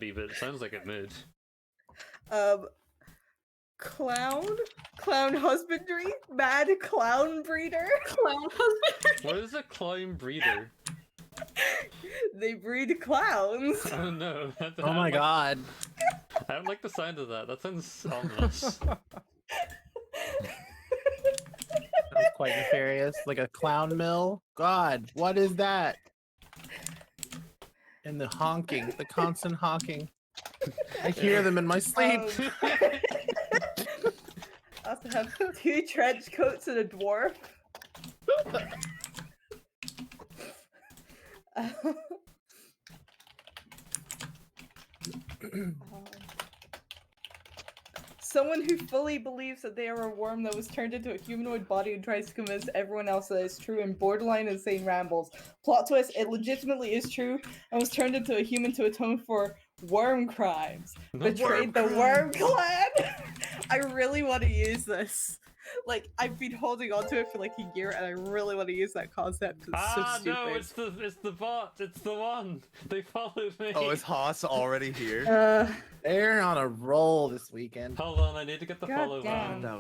be, but it sounds like it would. Clown husbandry, mad clown breeder. Clown husband. What is a clown breeder? They breed clowns. Oh no. Oh my god. I don't like the sound of that. That sounds ominous. That's quite nefarious. Like a clown mill. God, what is that? And the honking, the constant honking. I hear them in my sleep. I also have 2 trench coats and a dwarf. Someone who fully believes that they are a worm that was turned into a humanoid body and tries to convince everyone else that it's true in borderline insane rambles. Plot twist, it legitimately is true and was turned into a human to atone for worm crimes. Betrayed the worm clan! I really want to use this. Like, I've been holding on to it for like a year and I really want to use that concept because it's so stupid. No, it's the bot. It's the one. They followed me. Oh, is Haas already here? They're on a roll this weekend. Hold on, I need to get the God follow damn. van.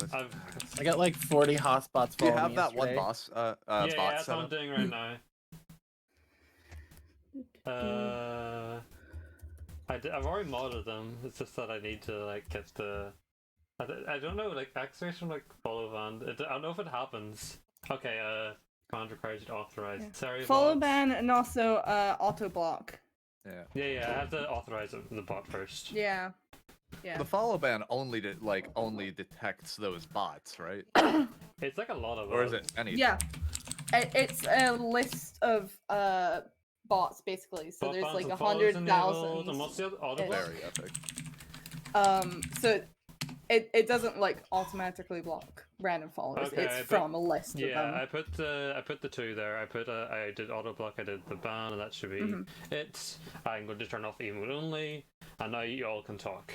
I got like 40 hotspots. Do you following have me that one yesterday. boss yeah, bot that's set what I'm up? doing right now. I've already modded them. It's just that I need to like get the. I don't know, like activation like follow van. I don't know if it happens. Okay, command requires you to authorize. Yeah. Sorry. Follow bots. ban and also auto block. Yeah. Yeah, I have to authorize the bot first. Yeah. Yeah. The follow ban only only detects those bots, right? It's like a lot of. Or is it anything? Yeah. It's a list of bots basically. So Bot there's bans like and follows enabled, 100,000. and what's the other auto block? Very epic. So it doesn't like automatically block random followers. Okay, it's from a list of Yeah, them. I put the 2 there. I did auto block. I did the ban, and that should be it. I'm going to turn off emote only, and now you all can talk.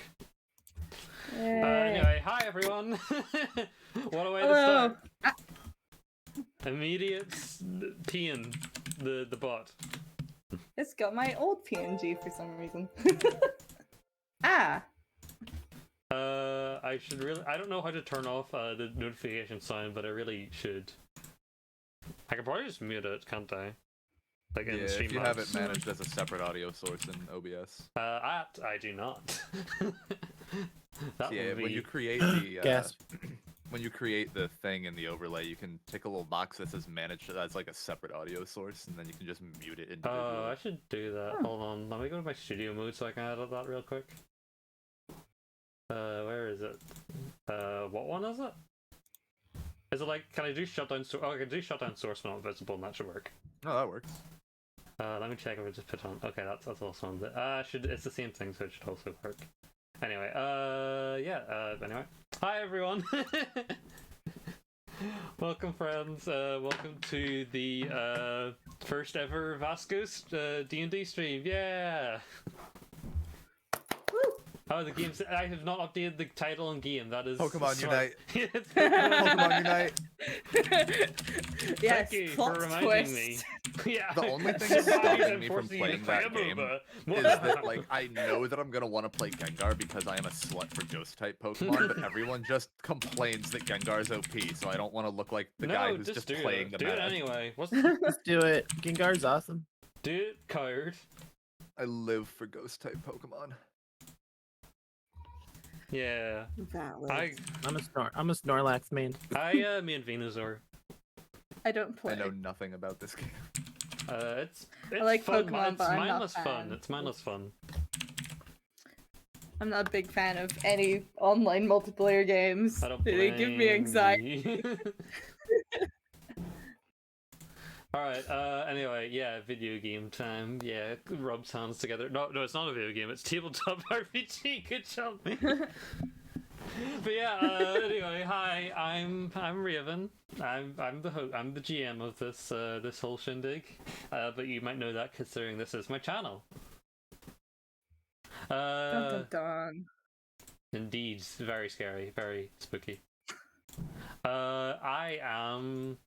Anyway, hi everyone. What a way to Hello. start. Immediate peeing the bot. It's got my old PNG for some reason. Ah. I should really. I don't know how to turn off the notification sound, but I really should. I could probably just mute it, can't I? Like in Yeah, Streamlabs. if you have it managed as a separate audio source in OBS. I do not. That Yeah, would be... when you create the Gasp. when you create the thing in the overlay, you can tick a little box that says managed as like a separate audio source, and then you can just mute it individually. Oh, I should do that. Hold on, let me go to my studio mode so I can edit that real quick. Where is it? What one is it? Is it like, can I do shutdown source? Oh, I can do shutdown source when not visible, and that should work. Oh, that works. Let me check if I just put on. Okay, that's also on. It's the same thing, so it should also work. Anyway, anyway. Hi everyone! Welcome friends, welcome to the first ever Vasceau D&D stream, yeah! Oh, the game's. I have not updated the title and game. That is Pokemon smart. Unite. It's Pokemon Unite. Yes, Thank you plot for reminding twist. me. Yeah. The only thing Surprised stopping I'm me from forcing you to playing play that a game MOBA. is that like I know that I'm gonna want to play Gengar because I am a slut for Ghost type Pokemon, but everyone just complains that Gengar's OP, so I don't want to look like the guy who's just do playing it. the Do meta. it anyway. Let's do it. Gengar's awesome. Do it, coward. I live for Ghost type Pokemon. Yeah. Valid. I'm a Snorlax main. Me and Venusaur. I don't play. I know nothing about this game. It's I like fun. Pokemon, It's but I'm not mindless a fun. fan. It's mindless fun. I'm not a big fan of any online multiplayer games. I don't They give me anxiety. blame you. Alright, anyway, yeah, video game time. Yeah, rubs hands together. No, it's not a video game, it's tabletop RPG. Good job. But yeah, anyway, hi, I'm Raven. I'm the GM of this this whole shindig. But you might know that considering this is my channel. Dun, dun, dun. Indeed, very scary, very spooky. I am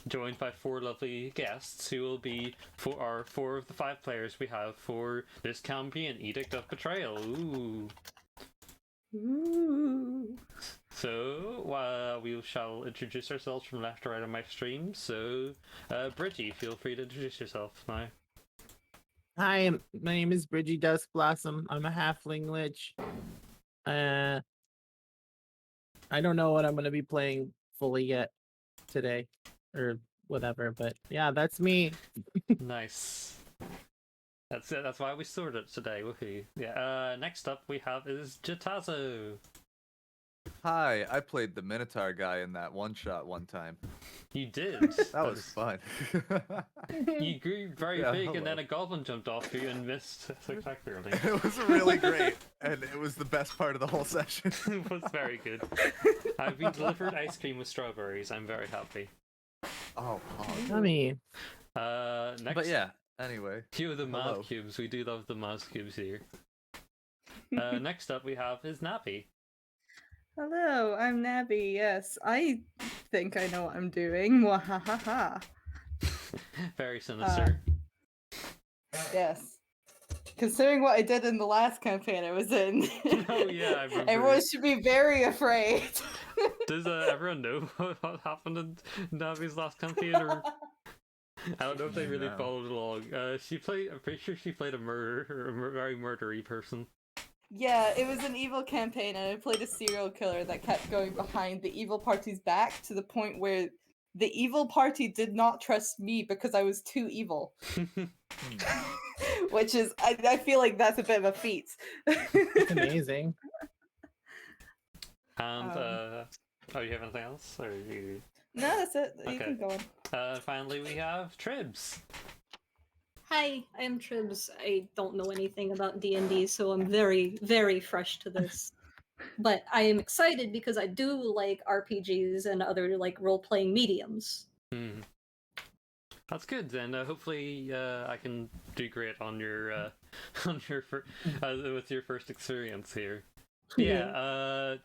joined by 4 lovely guests who will be four of the 5 players we have for this campaign, Edict of Betrayal. Ooh. Ooh. So, we shall introduce ourselves from left to right on my stream. So, Bridgie, feel free to introduce yourself now. Hi, my name is Bridgie Dusk Blossom. I'm a halfling lich. I don't know what I'm gonna be playing fully yet today, or whatever. But yeah, that's me. Nice. That's it. That's why we sorted it today. Woohoo! Yeah. Next up we have is Jatazo. Hi, I played the Minotaur guy in that one shot one time. You did. That was fun. You grew very Yeah, big, and then hello. a goblin jumped off you and missed spectacularly. It was really great, and it was the best part of the whole session. It was very good. I've been delivered ice cream with strawberries. I'm very happy. Oh, Yummy. Next. but yeah. Anyway, Cue the hello. math cubes. We do love the math cubes here. Next up we have is Nappy. Hello, I'm Nabby. Yes, I think I know what I'm doing. Wahahaha. Very sinister. Yes. Considering what I did in the last campaign I was in, Oh, yeah, I remember. everyone should be very afraid. Does everyone know what happened in Navi's last campaign? Or I don't know if they really No. followed along. I'm pretty sure she played a very murdery person. Yeah, it was an evil campaign, and I played a serial killer that kept going behind the evil party's back to the point where the evil party did not trust me because I was too evil. Which is, I feel like that's a bit of a feat. It's amazing. And oh, you have anything else? Or you... No, that's it. You Okay. can go on. Finally, we have Tribs. Hi, I am Tribs. I don't know anything about D&D, so I'm very, very fresh to this. But I am excited because I do like RPGs and other like role-playing mediums. Hmm. That's good. Then hopefully I can do great on your with your first experience here. Yeah.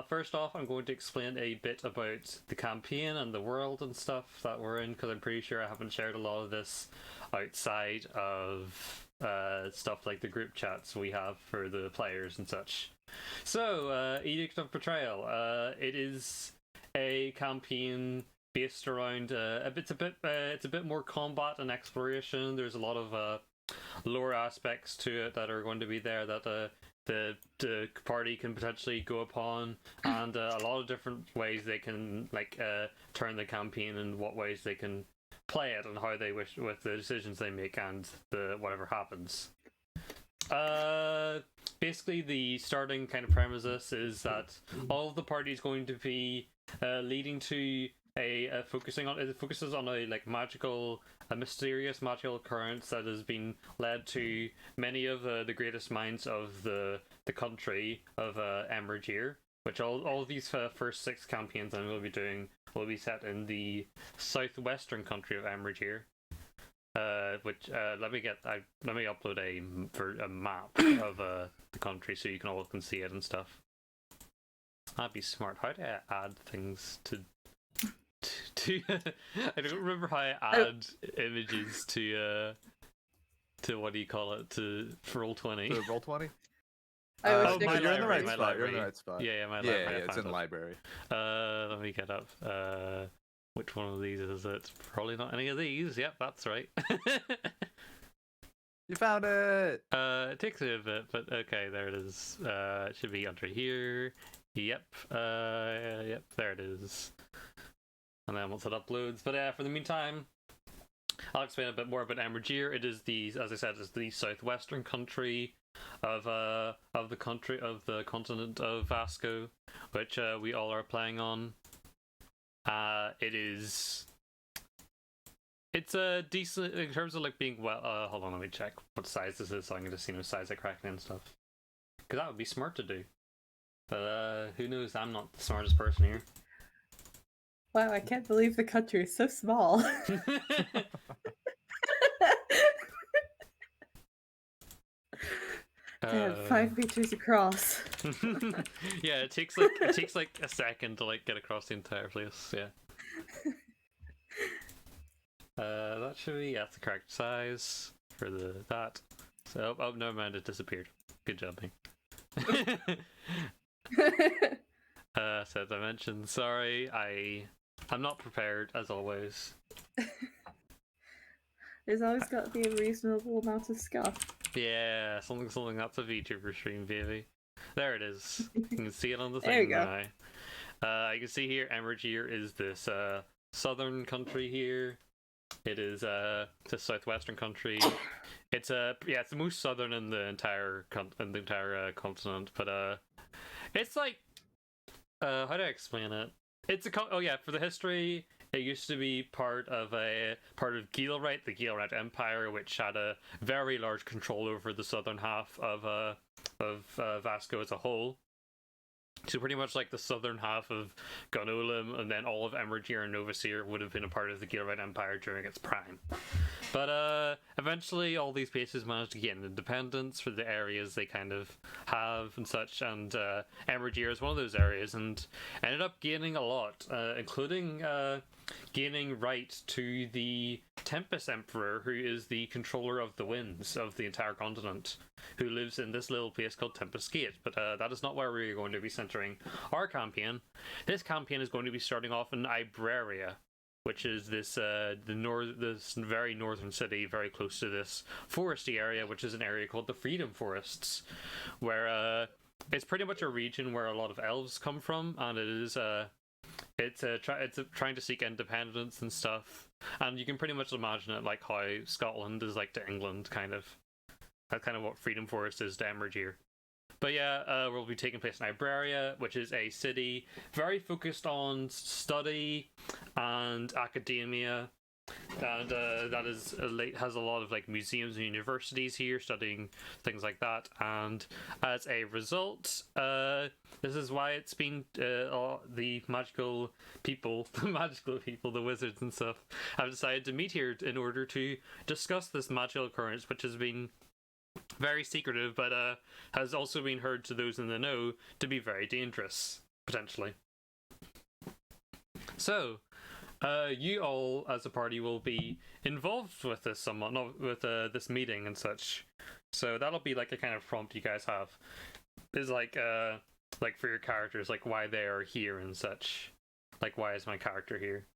First off, I'm going to explain a bit about the campaign and the world and stuff that we're in, because I'm pretty sure I haven't shared a lot of this outside of stuff like the group chats we have for the players and such. So, Edict of Betrayal. It is a campaign based around it's a bit more combat and exploration. There's a lot of lore aspects to it that are going to be there that the party can potentially go upon, and a lot of different ways they can turn the campaign and what ways they can play it and how they wish with the decisions they make and the whatever happens. Basically the starting kind of premise of this is that all of the party is going to be leading to it focuses on a mysterious magical occurrence that has been led to many of the greatest minds of the country of Emmergir, which all of these first 6 campaigns I will be doing will be set in the southwestern country of Emmergir. Which let me upload a map of the country so you all can see it and stuff. That'd be smart. How do I add things to I don't remember how I add images to what do you call it, to Roll20. To Roll20? I was Oh, thinking- my You're in the library, right my spot. You're library. in the right spot. Yeah, my Yeah, library. I it's found in the it. library. Let me get up. Which one of these is it? Probably not any of these. Yep, that's right. You found it! It takes a bit, but okay, there it is. It should be under here. Yep. Yep, there it is. And then once it uploads, but for the meantime, I'll explain a bit more about Emmergir. It is as I said, it's the southwestern country of the continent of Vasceau, which we all are playing on. It's a decent in terms of being well. Hold on, let me check what size this is so I can just size it correctly and stuff. Because that would be smart to do. But who knows? I'm not the smartest person here. Wow, I can't believe the country is so small. Damn, 5 meters across. Yeah, it takes like a second to get across the entire place. Yeah. That should be that's the correct size for that. So oh never mind, it disappeared. Good job, me. So dimension. Sorry, I'm not prepared as always. There's always got to be a reasonable amount of scuff. Yeah, something that's a VTuber stream, baby. There it is. You can see it on the thing There you go. now. You can see here, Emergir is this southern country here. It is the southwestern country. It's it's the most southern in the entire continent, but it's like how do I explain it? It's for the history. It used to be part of Gilrite, the Gilrite Empire, which had a very large control over the southern half of Vasco as a whole. So pretty much like the southern half of Gunolim, and then all of Emergir and Novaseer would have been a part of the Gilrite Empire during its prime. But eventually all these places managed to gain independence for the areas they kind of have and such, and Emergir is one of those areas, and ended up gaining a lot, including gaining right to the Tempest Emperor, who is the controller of the winds of the entire continent, who lives in this little place called Tempest Gate. But that is not where we're going to be centering our campaign. This campaign is going to be starting off in Iberia, which is this this very northern city, very close to this foresty area, which is an area called the Freedom Forests, where it's pretty much a region where a lot of elves come from, and it is it's trying to seek independence and stuff, and you can pretty much imagine it like how Scotland is like to England, kind of. That's kind of what Freedom Forest is to Emergir. But yeah, we'll be taking place in Iberia, which is a city very focused on study and academia, and that has a lot of like museums and universities here studying things like that. And as a result, this is why it's been the magical people, the wizards and stuff, have decided to meet here in order to discuss this magical occurrence, which has been very secretive, but has also been heard to those in the know to be very dangerous, potentially. So, you all, as a party, will be involved with this somewhat, not with this meeting and such. So that'll be like a kind of prompt you guys have. Is like for your characters, like why they are here and such. Like, why is my character here?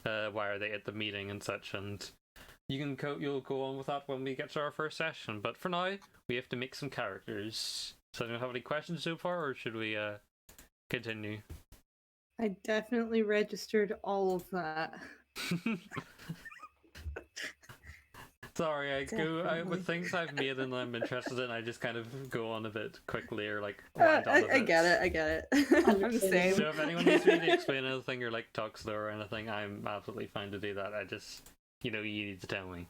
Why are they at the meeting and such, and you'll go on with that when we get to our first session. But for now, we have to make some characters. So, do you have any questions so far, or should we continue? I definitely registered all of that. Sorry, with things I've made and I'm interested in, I just kind of go on a bit quickly, or like wind on a bit. I get it. I'm the same. So if anyone needs me to explain anything or like talk slow or anything, I'm absolutely fine to do that. I just, you need to tell me.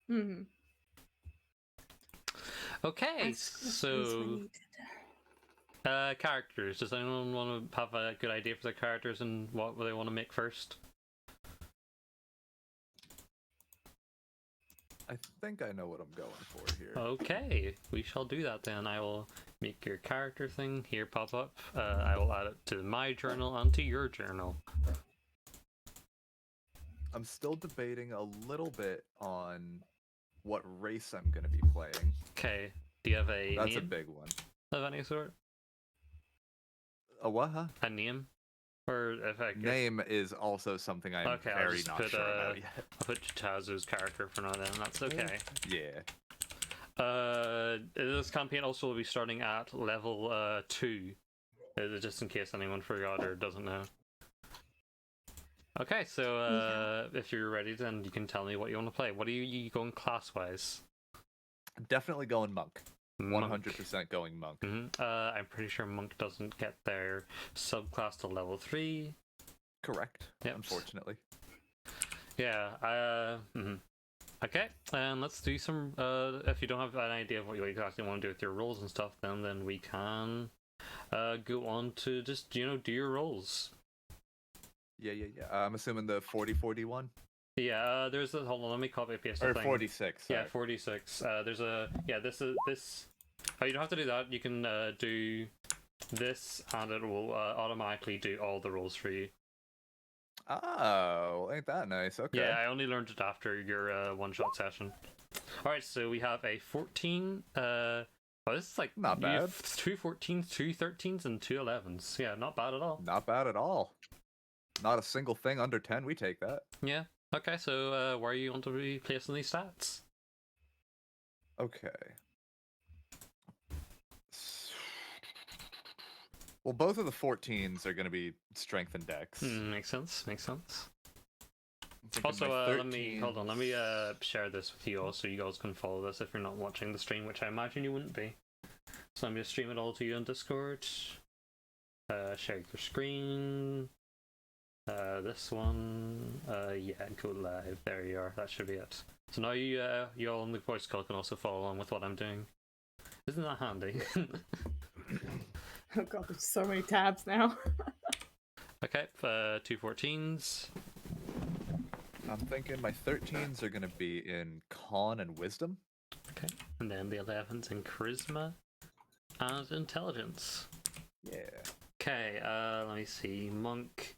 Mm-hmm. Okay, so characters. Does anyone want to have a good idea for their characters and what they want to make first? I think I know what I'm going for here. Okay, we shall do that then. I will make your character thing here pop up. I will add it to my journal and to your journal. I'm still debating a little bit on what race I'm going to be playing. Okay, do you have a That's name a big one. of any sort? A what, huh? A name? Or if I guess... Name is also something I'm Okay, very not sure about yet. I'll put Chitazu's character for now then, that's okay. Yeah. This campaign also will be starting at level 2, just in case anyone forgot or doesn't know. Okay, so if you're ready, then you can tell me what you want to play. What are you going class-wise? Definitely going monk. Monk. 100% going monk. Mm-hmm. I'm pretty sure monk doesn't get their subclass to level 3. Correct. Yep. Unfortunately. Yeah. Okay, and let's do some. If you don't have an idea of what you exactly want to do with your roles and stuff, then we can go on to just do your roles. Yeah. I'm assuming the 40-40 one. Yeah, there's a hold on. Let me copy paste the Or thing. 46. Sorry. Yeah, 46. There's a this. Oh, you don't have to do that. You can do this, and it will automatically do all the roles for you. Oh, ain't that nice? Okay. Yeah, I only learned it after your one-shot session. Alright, so we have a 14, this is like Not you have bad. 2 14s, 2 13s, and 2 11s. Yeah, not bad at all. Not bad at all. Not a single thing under 10. We take that. Yeah. Okay, so where you want to be placing these stats? Okay. Well, both of the 14s are going to be strength and dex. Makes sense. Makes sense. I'm thinking Also, my let me hold on. Let me 13s. share this with you all, so you guys can follow this if you're not watching the stream, which I imagine you wouldn't be. So let me stream it all to you on Discord. Share your screen. This one. Yeah, go live. There you are. That should be it. So now you all on the voice call can also follow along with what I'm doing. Isn't that handy? Oh god, there's so many tabs now. Okay, 2 14s. I'm thinking my 13s are going to be in con and wisdom. Okay, and then the 11s in charisma and intelligence. Yeah. Okay, let me see. Monk.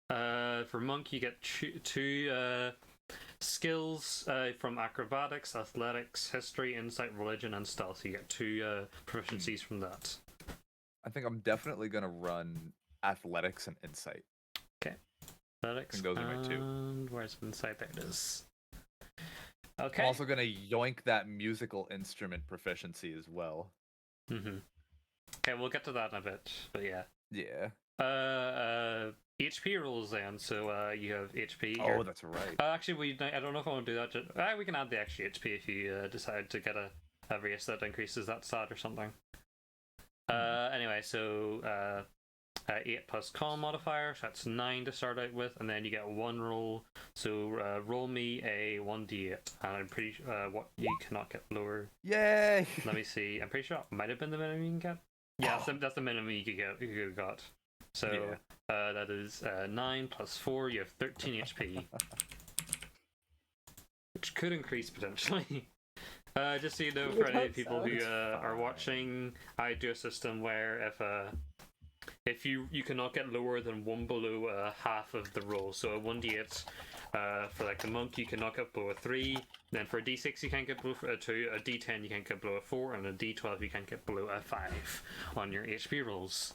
For monk, you get two skills from acrobatics, athletics, history, insight, religion, and stealth. You get 2 proficiencies from that. I think I'm definitely going to run athletics and insight. Athletics. I think those are my 2. And where's insight? There it is. Okay. I'm also going to yoink that musical instrument proficiency as well. Okay, we'll get to that in a bit, but yeah. Yeah. HP rules then, so you have HP. Oh, here. that's right. Actually, I don't know if I want to do that. We can add the extra HP if you decide to get a race that increases that stat or something. Anyway, so 8 plus con modifier, so that's 9 to start out with, and then you get 1 roll. So roll me a 1d8, and I'm pretty sure what you cannot get lower. Yay! Let me see. I'm pretty sure it might have been the minimum you can get. Yeah, that's the minimum you could get. You could have got. So that is 9 plus 4. You have 13 HP, which could increase potentially. Just so you know, for any people who are watching, I do a system where if you cannot get lower than 1 below half of the roll, so a 1d8 for like the monk you cannot get below a 3, then for a d6 you can't get below a 2, a d10 you can't get below a 4, and a d12 you can't get below a 5 on your HP rolls.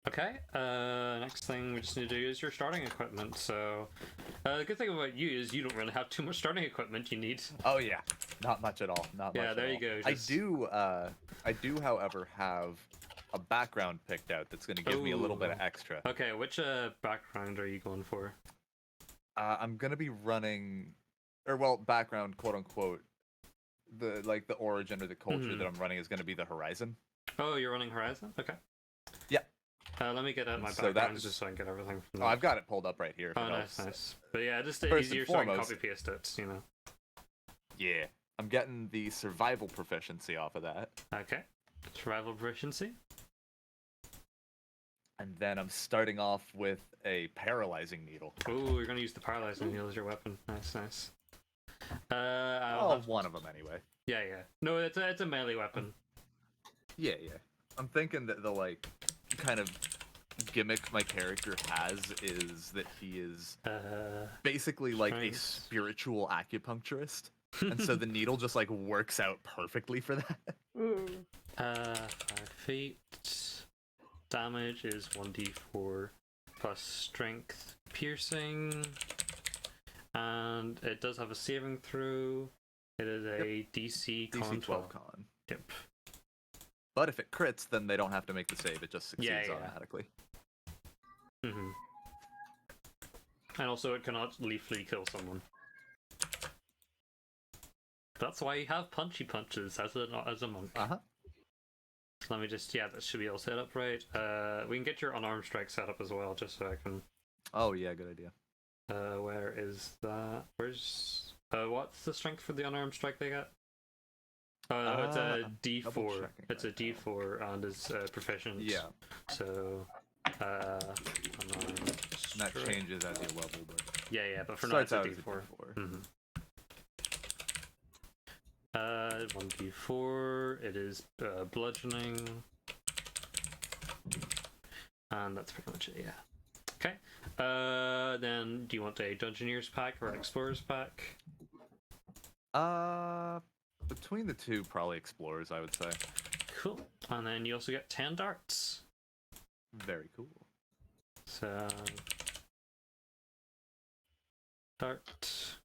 Okay, next thing we just need to do is your starting equipment. So the good thing about you is you don't really have too much starting equipment you need. Oh yeah, not much at all. Not much. Yeah, there at you all. go. I do, however, have a background picked out that's going to give me a little bit of extra. Okay, which background are you going for? I'm going to be running, or well, background, quote unquote. The origin or the culture that I'm running is going to be the Horizon. Oh, you're running Horizon? Okay. Yeah. Let me get out my So background that's- just so I can get everything from Oh, I've got it pulled up right here. if Oh, it nice, helps. nice. But yeah, just First and easier so I can foremost- copy paste it, you know. Yeah, I'm getting the survival proficiency off of that, Okay. Survival proficiency. and then I'm starting off with a paralyzing needle. Oh, you're gonna use the paralyzing needle as your weapon. Nice, nice. One of them anyway. Yeah, yeah. No, it's a melee weapon. Yeah, yeah. I'm thinking that the kind of gimmick my character has is that he is basically like a strength. spiritual acupuncturist, and so the needle just works out perfectly for that. Ooh. 5 feet. Damage is 1d4 plus strength piercing. And it does have a saving throw. It is a DC con DC 12 con. Yep. But if it crits, then they don't have to make the save. It just succeeds Yeah. automatically. Mm-hmm. And also it cannot lethally kill someone. That's why you have punchy punches as a monk. Uh-huh. Let me just, that should be all set up right. We can get your unarmed strike set up as well, just so I can... Oh, yeah, good idea. Where is that? Where's... what's the strength for the unarmed strike they get? It's a I'm D4. double-checking It's a right now. D4 and is proficient. Yeah, So, unarmed and that strike. changes as you level, but Yeah, but for now it's starts a out as a D4. D4. Mm-hmm. 1d4, it is bludgeoning. And that's pretty much it, yeah. Okay. Then do you want a Dungeoneers pack or an Explorers pack? Between the two, probably Explorers, I would say. Cool. And then you also get 10 darts. Very cool. So dart.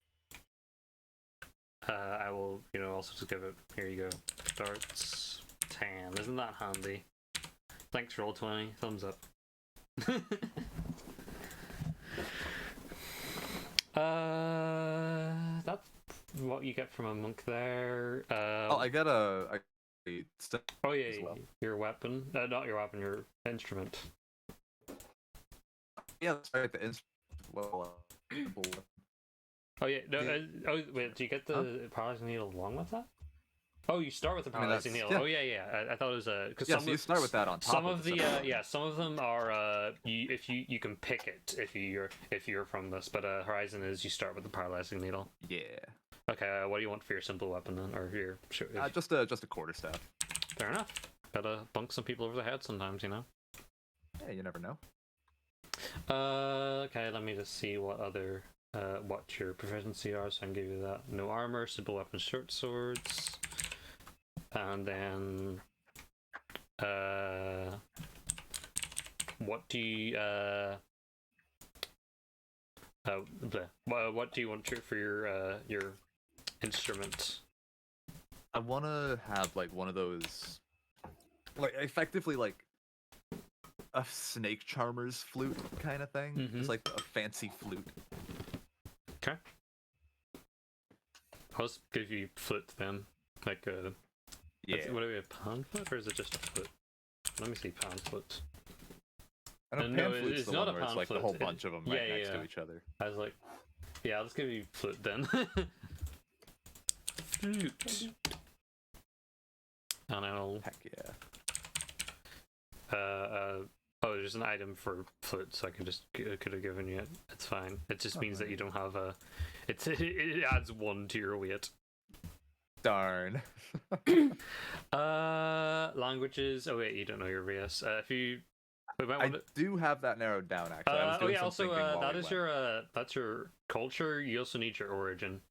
I will, also just give it. Here you go. Darts. 10. Isn't that handy? Thanks, Roll20. Thumbs up. That's what you get from a monk there. I got a Oh yeah, as well. your weapon. Not your weapon, your instrument. Yeah, that's right. The instrument. Oh yeah, no. Yeah. Wait, do you get the paralyzing needle along with that? Oh, you start with the I mean, paralyzing needle. yeah. Oh yeah. I thought it was because Yeah, so you start with that on top. some of the yeah. some of them are you can pick it if you're from this, but Horizon is you start with the paralyzing needle. Yeah. Okay, what do you want for your simple weapon then, or your Just a quarterstaff. Fair enough. Gotta bunk some people over the head sometimes, Yeah, you never know. Okay, let me just see what other what your proficiency are, so I can give you that. No armor, simple weapons, short swords, and then what do you what do you want for your instrument? I want to have like one of those, like effectively like a snake charmer's flute kind of thing. Mhm. It's like a fancy flute. Okay. I'll just give you flute then. Like Yeah. what do we have, pan flute, or is it just a flute? Let me see pan flute. I know no, pan flute's it's the not one a where it's pan like the flute. whole bunch of them right next to each other. I was like, yeah, let's give you flute then. Flute. And I'll Heck yeah. oh, there's an item for flute, so I can just could have given you it. It's fine. It just means that you don't have a. It adds 1 to your weight. Darn. Languages. Oh wait, you don't know your race. If you. We might I want to... do have that narrowed down actually. I was doing some also thinking while that we is went. your that's your culture. You also need your origin.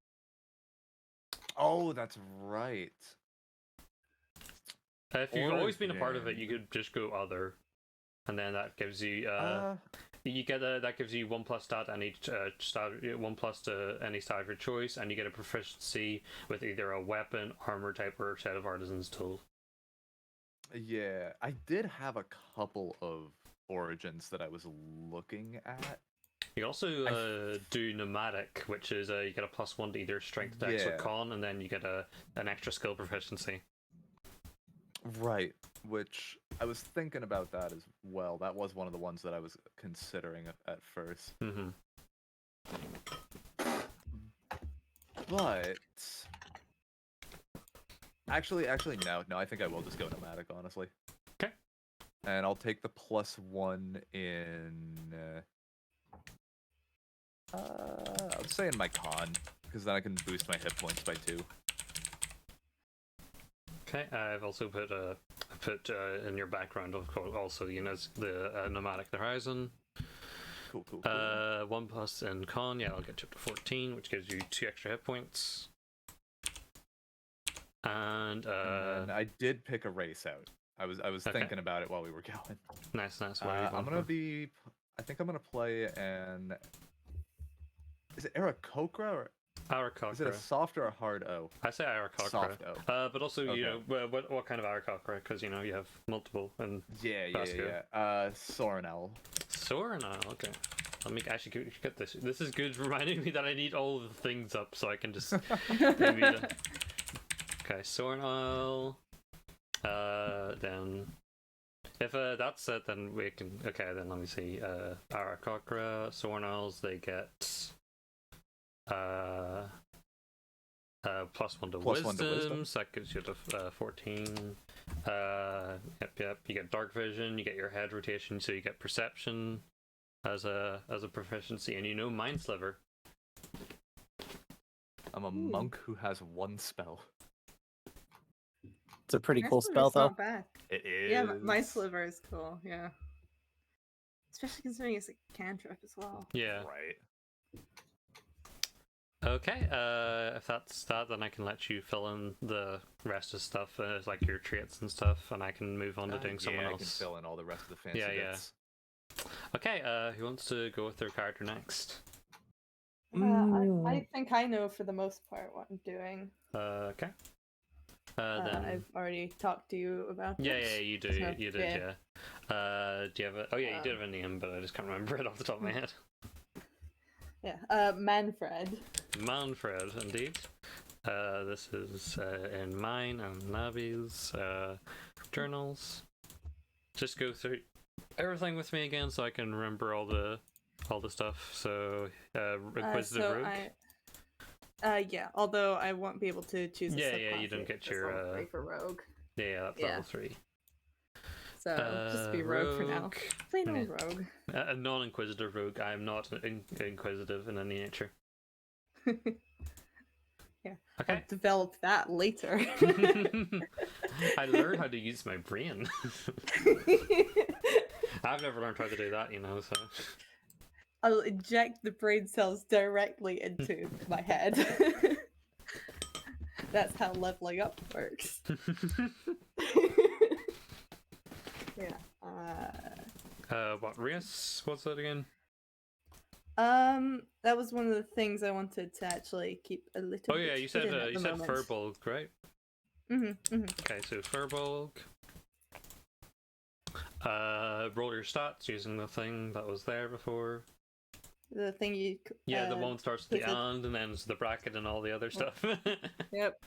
Oh, that's right. If you've always been a part of it, Origin. you could just go other, and then that gives you you get that gives you 1+ stat any stat 1+ to any stat of your choice, and you get a proficiency with either a weapon, armor type, or a set of artisan's tool. Yeah, I did have a couple of origins that I was looking at. You also do nomadic, which is you get a +1 to either strength, dex, or Yeah. con, and then you get an extra skill proficiency. Right, which I was thinking about that as well. That was one of the ones that I was considering at first. Mm-hmm. But actually, no. I think I will just go nomadic, honestly. Okay. And I'll take the +1 in. I'm saying my con, because then I can boost my hit points by 2. Okay, I've also put in your background, of course, also the nomadic the horizon. Cool. 1+ in con, yeah, I'll get you up to 14, which gives you 2 extra hit points. And I did pick a race out. I was Okay. thinking about it while we were going. nice. What are you I'm going gonna for? I think I'm gonna play an. Is it Aarakocra or is it a Aarakocra. soft or a hard O? I say Aarakocra. Soft O. But also, Okay. what kind of Aarakocra? Because you have multiple. And Yeah. Sorinel. Sorinel, okay. Let me actually get this. This is good, reminding me that I need all the things up so I can just. Okay, Sorinel. Then. If that's it, then we can. Okay, then let me see. Aarakocra, Sorinels, they get. +1 to wisdom, so that gives you the 14. Yep. You get dark vision, you get your head rotation, so you get perception as a proficiency, and mind sliver. I'm a monk who has 1 spell. It's a pretty Mind cool Sliver's spell, though. not bad. It is. Yeah, my sliver is cool. Yeah. Especially considering it's a cantrip as well. Yeah. Right. Okay, if that's that, then I can let you fill in the rest of stuff, like your traits and stuff, and I can move on to doing someone yeah, else. I can fill in all the rest of the fancy Yeah, yeah. bits. Okay, who wants to go with their character next? I think I know for the most part what I'm doing. Okay. Then I've already talked to you about yeah, it. yeah, you do, So, you did, yeah. Do you have a? Oh yeah, you did have a name, but I just can't remember it off the top of my head. Yeah, Manfred. Manfred, indeed. This is in mine and Navi's journals. Just go through everything with me again, so I can remember all the stuff. So, inquisitive rogue. Yeah. Although I won't be able to choose. Yeah, a yeah, you subclass don't yet, get that's your, level 3 for rogue. Yeah, that's Yeah. level 3. So just be rogue for now. Rogue. Plain old Yeah. rogue. A non-inquisitive rogue. I am not inquisitive in any nature. Yeah. Okay. I'll develop that later. I learned how to use my brain. I've never learned how to do that, so. I'll inject the brain cells directly into my head. That's how leveling up works. Yeah. What race was that again? That was one of the things I wanted to actually keep a little. Oh yeah, you said moment. Furbolg, right? Okay, so Furbolg. Roll your stats using the thing that was there before. The thing you. Yeah, the one that starts with the it- and then it's the bracket and all the other stuff. Yep.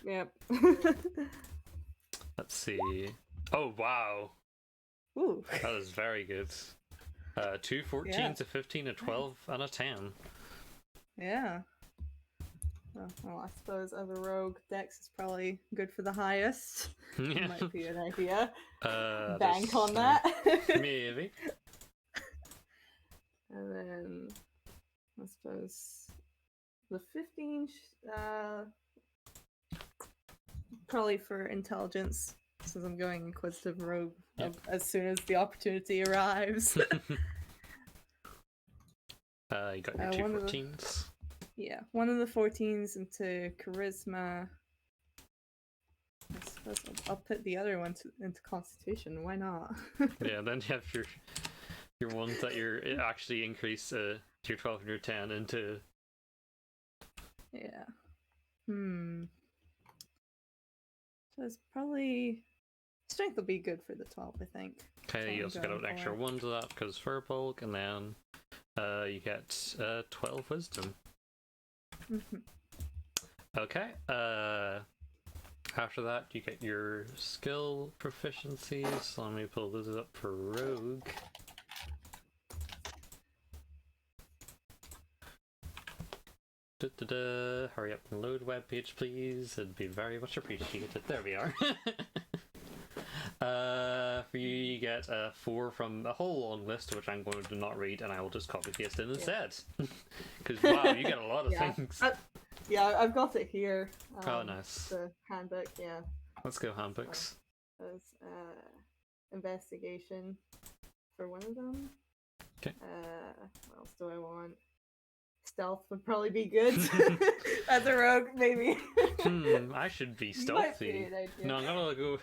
Let's see. Oh wow, Ooh. that is very good. 2 14s, Yeah. a 15, a 12, and a 10. Yeah. Well, I suppose as a rogue, Dex is probably good for the highest. Yeah. Might be an idea. Bank Bank on that. Maybe. And then I suppose the 15, probably for intelligence, since I'm going inquisitive rogue as soon as the opportunity arrives. You got your 2 one of the- 14s. Yeah, one of the 14s into charisma. I suppose I'll put the other one into constitution. Why not? Yeah, then you have your ones that it actually increase to your 12 and your 10 into. Yeah. So it's probably strength will be good for the 12, I think. Okay, So you I'm also get going an extra for- 1 to that because Furbolg, and then you get 12 wisdom. Mhm. Okay. After that, you get your skill proficiencies. So let me pull this up for rogue. Hurry up and load web page, please. It'd be very much appreciated. There we are. For you, you get 4 from a whole long list, which I'm going to not read, and I will just copy paste in instead. Because wow, you get a lot of things. Yeah, I've got it here. Oh, nice. The handbook, yeah. Let's go handbooks. There's investigation for one of them. Okay. What else do I want? Stealth would probably be good. As a rogue, maybe. I should be Might be stealthy. an idea. No, I'm gonna go.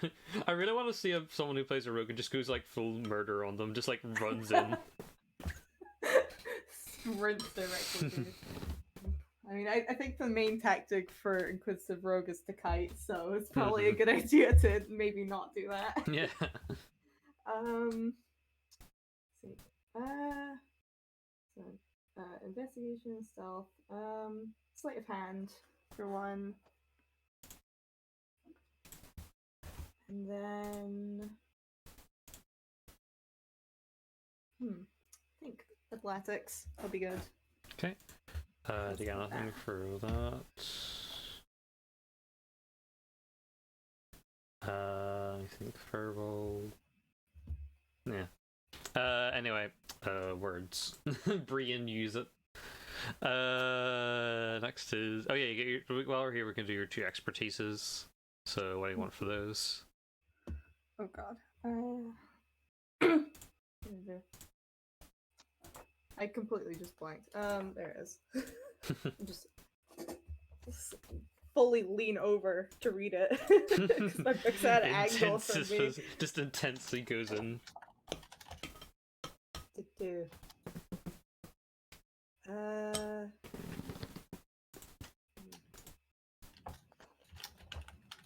I really want to see someone who plays a rogue and just goes like full murder on them, just like runs in. Sprints directly through. I mean, I think the main tactic for Inquisitive Rogue is to kite, so it's probably a good idea to maybe not do that. Yeah. Let's see. So, investigation, stealth, sleight of hand for one. And then I think athletics will be good. Okay. Do you got nothing for that? I think Furbolg. Yeah. Anyway, words. Brian, use it. Next is you get your. While we're here, we can do your 2 expertises. So, what do you want for those? Oh God. I completely just blanked. There it is. just fully lean over to read it because my book's at an angle from me. Just intensely goes in.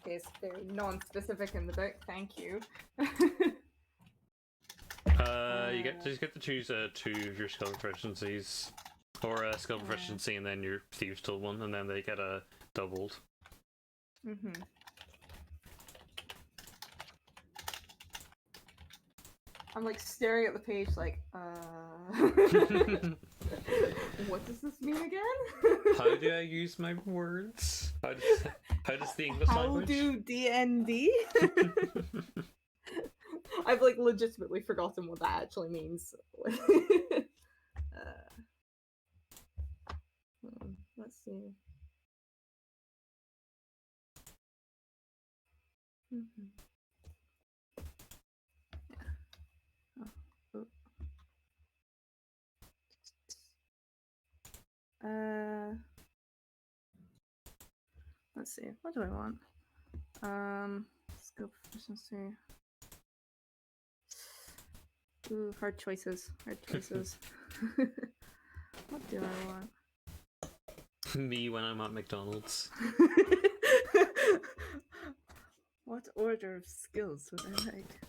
Okay, it's very non-specific in the book. Thank you. You get to choose two of your skill proficiencies, or a skill proficiency, and then your thieves tool one, and then they get a doubled. Mm-hmm. I'm like staring at the page, like, what does this mean again? How do I use my words? How does the English How language? do D&D? I've like legitimately forgotten what that actually means. Let's see. Let's see. What do I want? Skill proficiency. Ooh, hard choices. Hard choices. What do I want? Me when I'm at McDonald's. What order of skills would I like?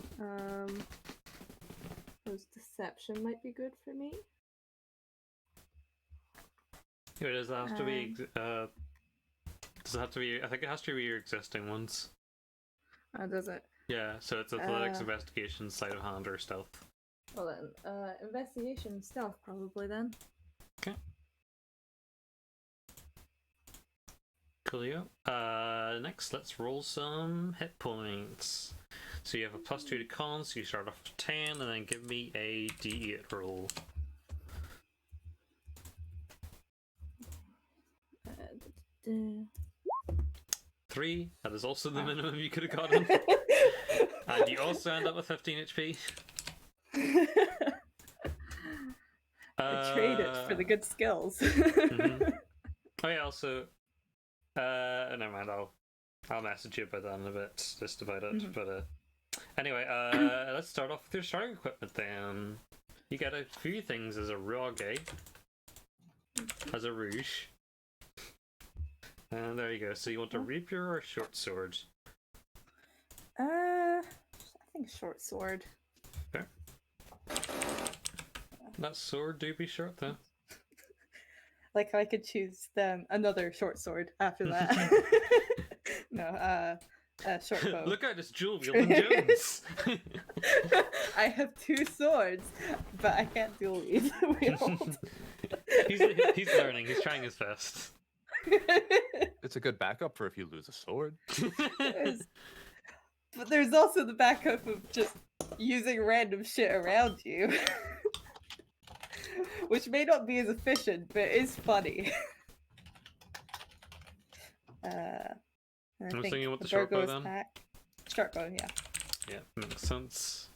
Suppose deception might be good for me. Wait, does it have to be? Does it have to be? I think it has to be your existing ones. Does it? Yeah, so it's athletics, investigation, sleight of hand, or stealth. Well then, investigation, stealth probably then. Okay. Coolio. Next, let's roll some hit points. So you have a +2 to con, so you start off with 10, and then give me a D8 roll. 3. That is also the minimum you could have gotten. And you also end up with 15 HP. I trade it for the good skills. Mm-hmm. Oh yeah, also, never mind. I'll message you about that in a bit, just about it. Mm-hmm. But anyway, let's start off with your starting equipment. Then you get a few things as a rogue, as a rouge, and there you go. So you want a rapier or a short sword? I think short sword. Okay. That sword do be short though. Like I could choose another short sword after that. No, short bow. Look out, it's dual wielding Jones. I have 2 swords, but I can't dual wield. He's learning. He's trying his best. It's a good backup for if you lose a sword. But there's also the backup of just using random shit around you. Which may not be as efficient, but is funny. I'm thinking with the short bow then? Pack. Short bow, yeah. Yeah, makes sense.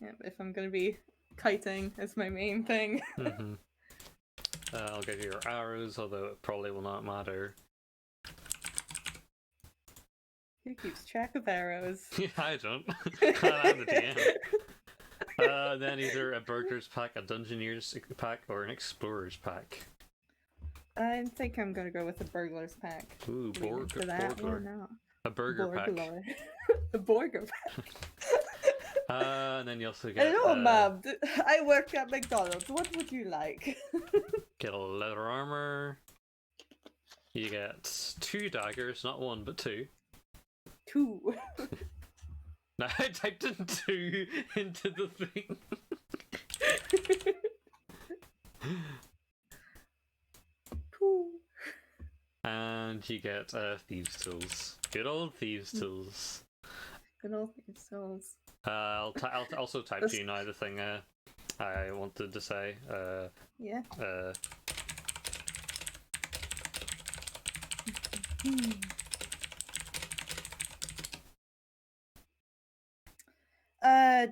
Yeah, if I'm gonna be kiting as my main thing. Mm-hmm. I'll give you your arrows, although it probably will not matter. Who keeps track of arrows? Yeah, I don't. I'm the DM. Then either a burglar's pack, a dungeoneer's pack, or an explorer's pack. I think I'm gonna go with the burglar's pack. Ooh, burglar. No. A burger pack. A burger pack. And then you also get. Hello, ma'am. I work at McDonald's. What would you like? Get a leather armor. You get 2 daggers, not 1 but 2. 2. Now I typed in 2 into the thing. And you get thieves' tools. Good old thieves' tools. Good old thieves' tools. I'll also type to you now the thing I wanted to say. Yeah.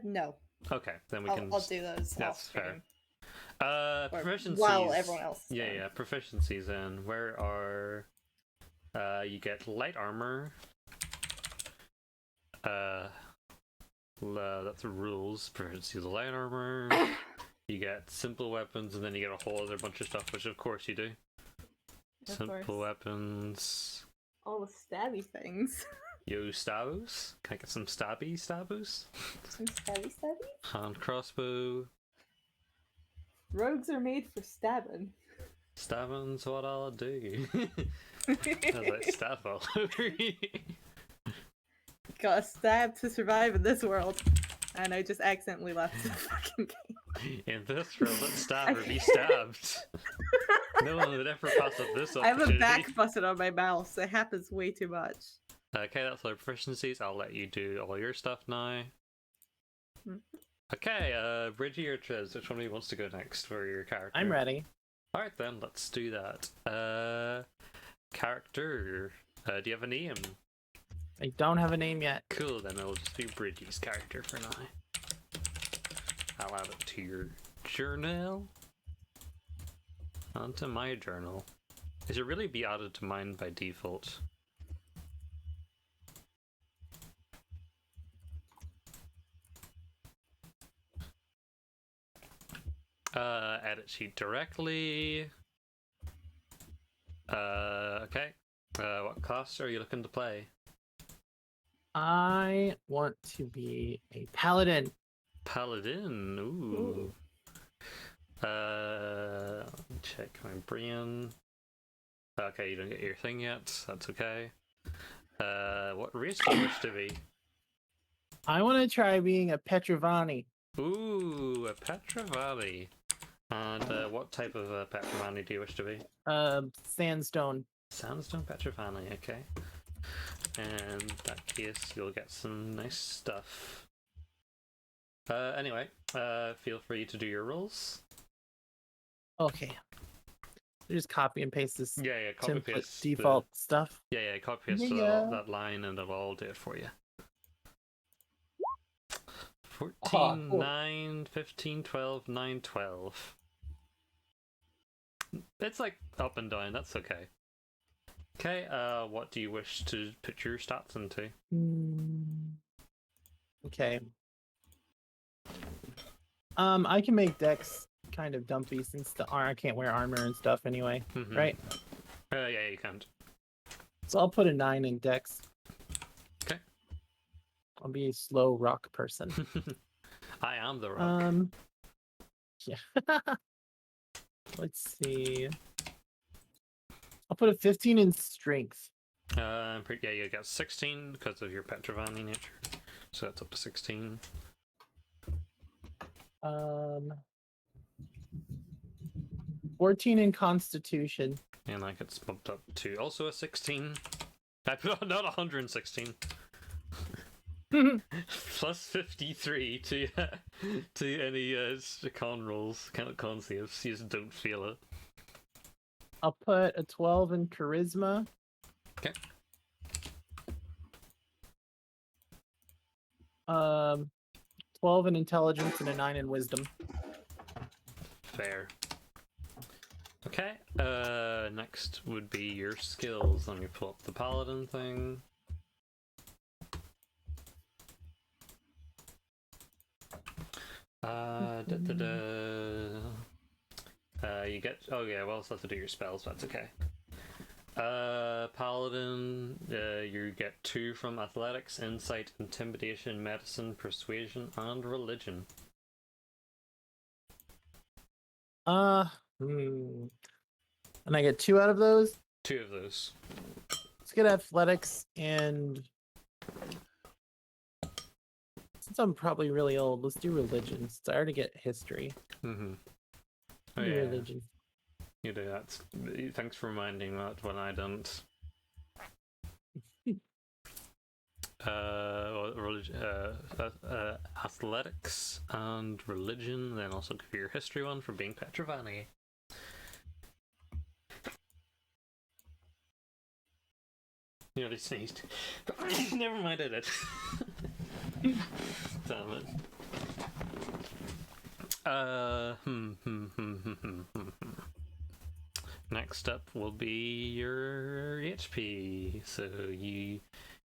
No. Okay, then we I'll can. do those off That's fair. stream. Proficiencies. While everyone else is Yeah, done. yeah. Proficiencies. Then where are? You get light armor. That's the rules. Proficiency of light armor. You get simple weapons, and then you get a whole other bunch of stuff, which of course you do. Of Simple course. weapons. All the stabby things. Yo stabos. Can I get some stabos? Some stabby. Hand crossbow. Rogues are made for stabbing. Stabbing's what I'll do. I was like, stab all over you. Gotta stab to survive in this world. And I just accidentally left the fucking game. In this world, let's stab or be stabbed. No one would ever pass up this I have opportunity. a back busted on my mouse. It happens way too much. Okay, that's our proficiencies. I'll let you do all your stuff now. Mhm. Okay, Bridgie or Triz, which one of you wants to go next for your character? I'm ready. Alright then, let's do that. Character. Do you have a name? I don't have a name yet. Cool, then it'll just be Bridgie's character for now. I'll add it to your journal. Onto my journal. It should really be added to mine by default. Edit sheet directly. Okay. What class are you looking to play? I want to be a paladin. Paladin. Ooh. Let me check my brain. Okay, you don't get your thing yet. That's okay. What race do you wish to be? I want to try being a Petrovanni. Ooh, a Petrovanni. And what type of Petrovanni do you wish to be? Sandstone. Sandstone Petrovanni, okay. And in that case, you'll get some nice stuff. Anyway, feel free to do your rolls. Okay. Just copy and paste this Yeah, yeah, copy template paste. default stuff. Yeah, copy paste Yeah. that line and it'll all do it for you. 14, cool. 9, 15, 12, 9, 12. It's like up and down, that's okay. Okay, what do you wish to put your stats into? Okay. I can make Dex kind of dumpy since I can't wear armor and stuff anyway, Mhm. right? Yeah, you can't. So I'll put a 9 in Dex. Okay. I'll be a slow rock person. I am the rock. Yeah. Let's see. I'll put a 15 in strength. Yeah, you get 16 because of your Petrovanni nature. So that's up to 16. 14 in constitution. And that gets bumped up to also a 16. Not 116. Plus 53 to any con rolls, con saves. You just don't feel it. I'll put a 12 in charisma. Okay. 12 in intelligence and a 9 in wisdom. Fair. Okay, next would be your skills. Let me pull up the paladin thing. You get, oh yeah, well, still have to do your spells, but that's okay. Paladin, you get 2 from athletics, insight, intimidation, medicine, persuasion, and religion. And I get 2 out of those. 2 of those. Let's get athletics, and since I'm probably really old, let's do religion. Since I already get history. Mm-hmm. Oh, Do yeah. religion. You do that. Thanks for reminding that when I don't. Athletics and religion, then also give your history one for being Petrovanni. You already sneezed. Never mind, I did. Damn it. Uh, hmm, hmm, hmm, hmm, hmm, hmm, hmm. Next up will be your HP. So you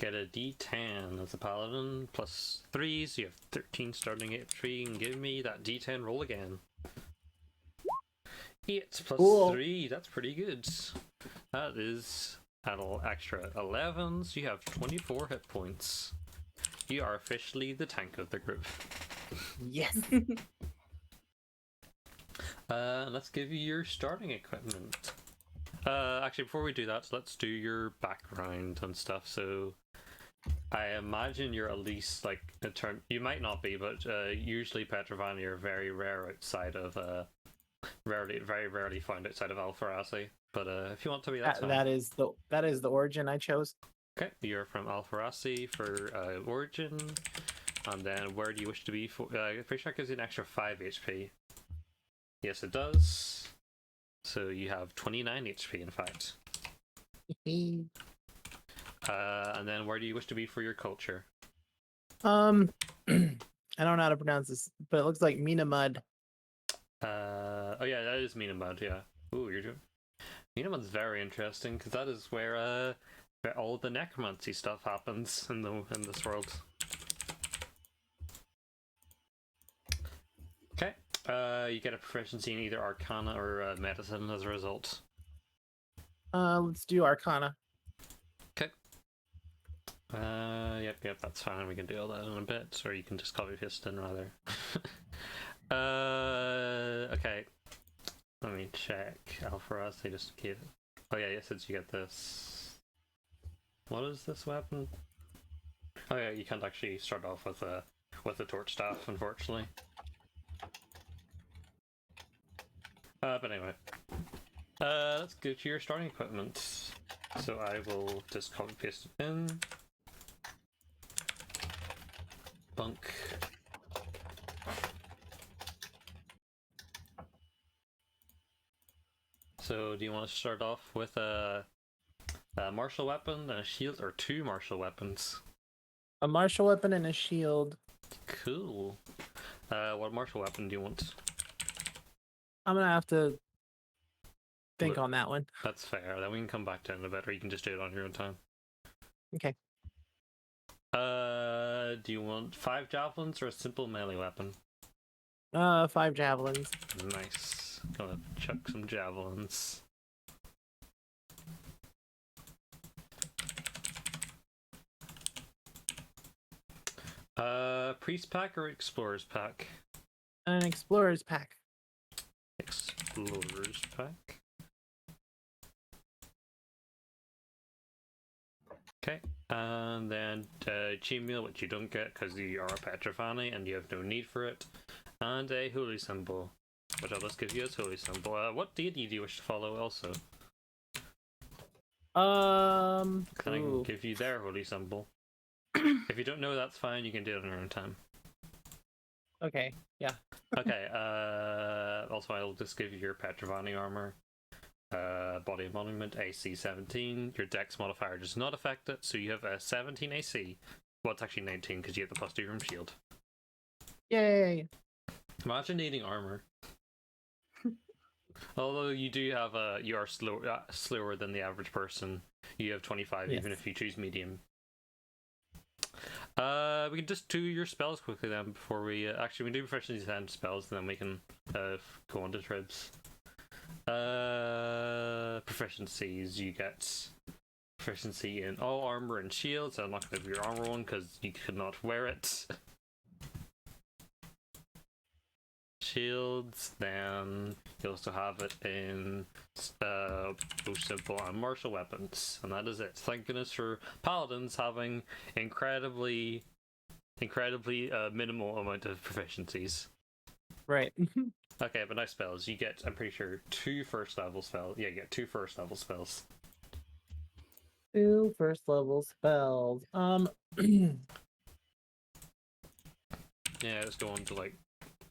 get a D10 as a paladin, plus 3, so you have 13 starting HP, and give me that D10 roll again. 8 plus Cool. 3, that's pretty good. That is an extra 11, so you have 24 hit points. You are officially the tank of the group. Yes. Let's give you your starting equipment. Actually, before we do that, let's do your background and stuff. So, I imagine you're at least like a turn. You might not be, but usually Petrovanni are very rare outside of very rarely found outside of Alpharasi. But if you want to be, that's fine. that is the origin I chose. Okay, you're from Alpharasi for origin, and then where do you wish to be for? Pretty sure it gives you an extra 5 HP. Yes, it does. So you have 29 HP, in fact. And then where do you wish to be for your culture? I don't know how to pronounce this, but it looks like Mina Mud. Oh yeah, that is Mina Mud, yeah. Ooh, you're doing... Mina Mud's very interesting, because that is where all the necromancy stuff happens in this world. Okay. You get a proficiency in either Arcana or Medicine as a result. Let's do Arcana. Okay. Yep, that's fine. We can do all that in a bit, or you can just copy paste in rather. Okay. Let me check. Alpharasi just gave it. Oh yeah, since you get this. What is this weapon? Oh yeah, you can't actually start off with a torch staff, unfortunately. But anyway, let's go to your starting equipment. So I will just copy paste it in. Bunk. So do you want to start off with a martial weapon and a shield, or 2 martial weapons? A martial weapon and a shield. Cool. What martial weapon do you want? I'm gonna have to think on that one. That's fair. Then we can come back to it in a bit, or you can just do it on your own time. Okay. Do you want 5 javelins or a simple melee weapon? 5 javelins. Nice. Gonna chuck some javelins. Priest pack or explorer's pack? An explorer's pack. Explorer's pack. Okay, and then chain mail, which you don't get because you are a Petrovanni and you have no need for it, and a holy symbol, which I'll just give you as holy symbol. What deity do you wish to follow also? Can I give you their holy symbol? If you don't know, that's fine, you can do it on your own time. Okay, yeah. Okay, also I'll just give you your Petrovanni Armor. Body of Monument, AC 17. Your Dex modifier does not affect it, so you have a 17 AC. Well, it's actually 19 because you have the +2 from shield. Yay! Imagine needing armor. Although you do have you are slower than the average person. You have 25, yes. Even if you choose medium. We can just do your spells quickly then before we actually we do proficiency 10 spells, and then we can go on to tribs. Proficiencies, you get proficiency in all armor and shields. I'm not going to give your armor one because you could not wear it. Shields, then you also have it in both simple and martial weapons, and that is it. Thank goodness for paladins having incredibly minimal amount of proficiencies. Right. Okay, but nice spells. You get, I'm pretty sure, 2 first level spells. Yeah, you get 2 first level spells. 2 first level spells. Yeah, let's go on to like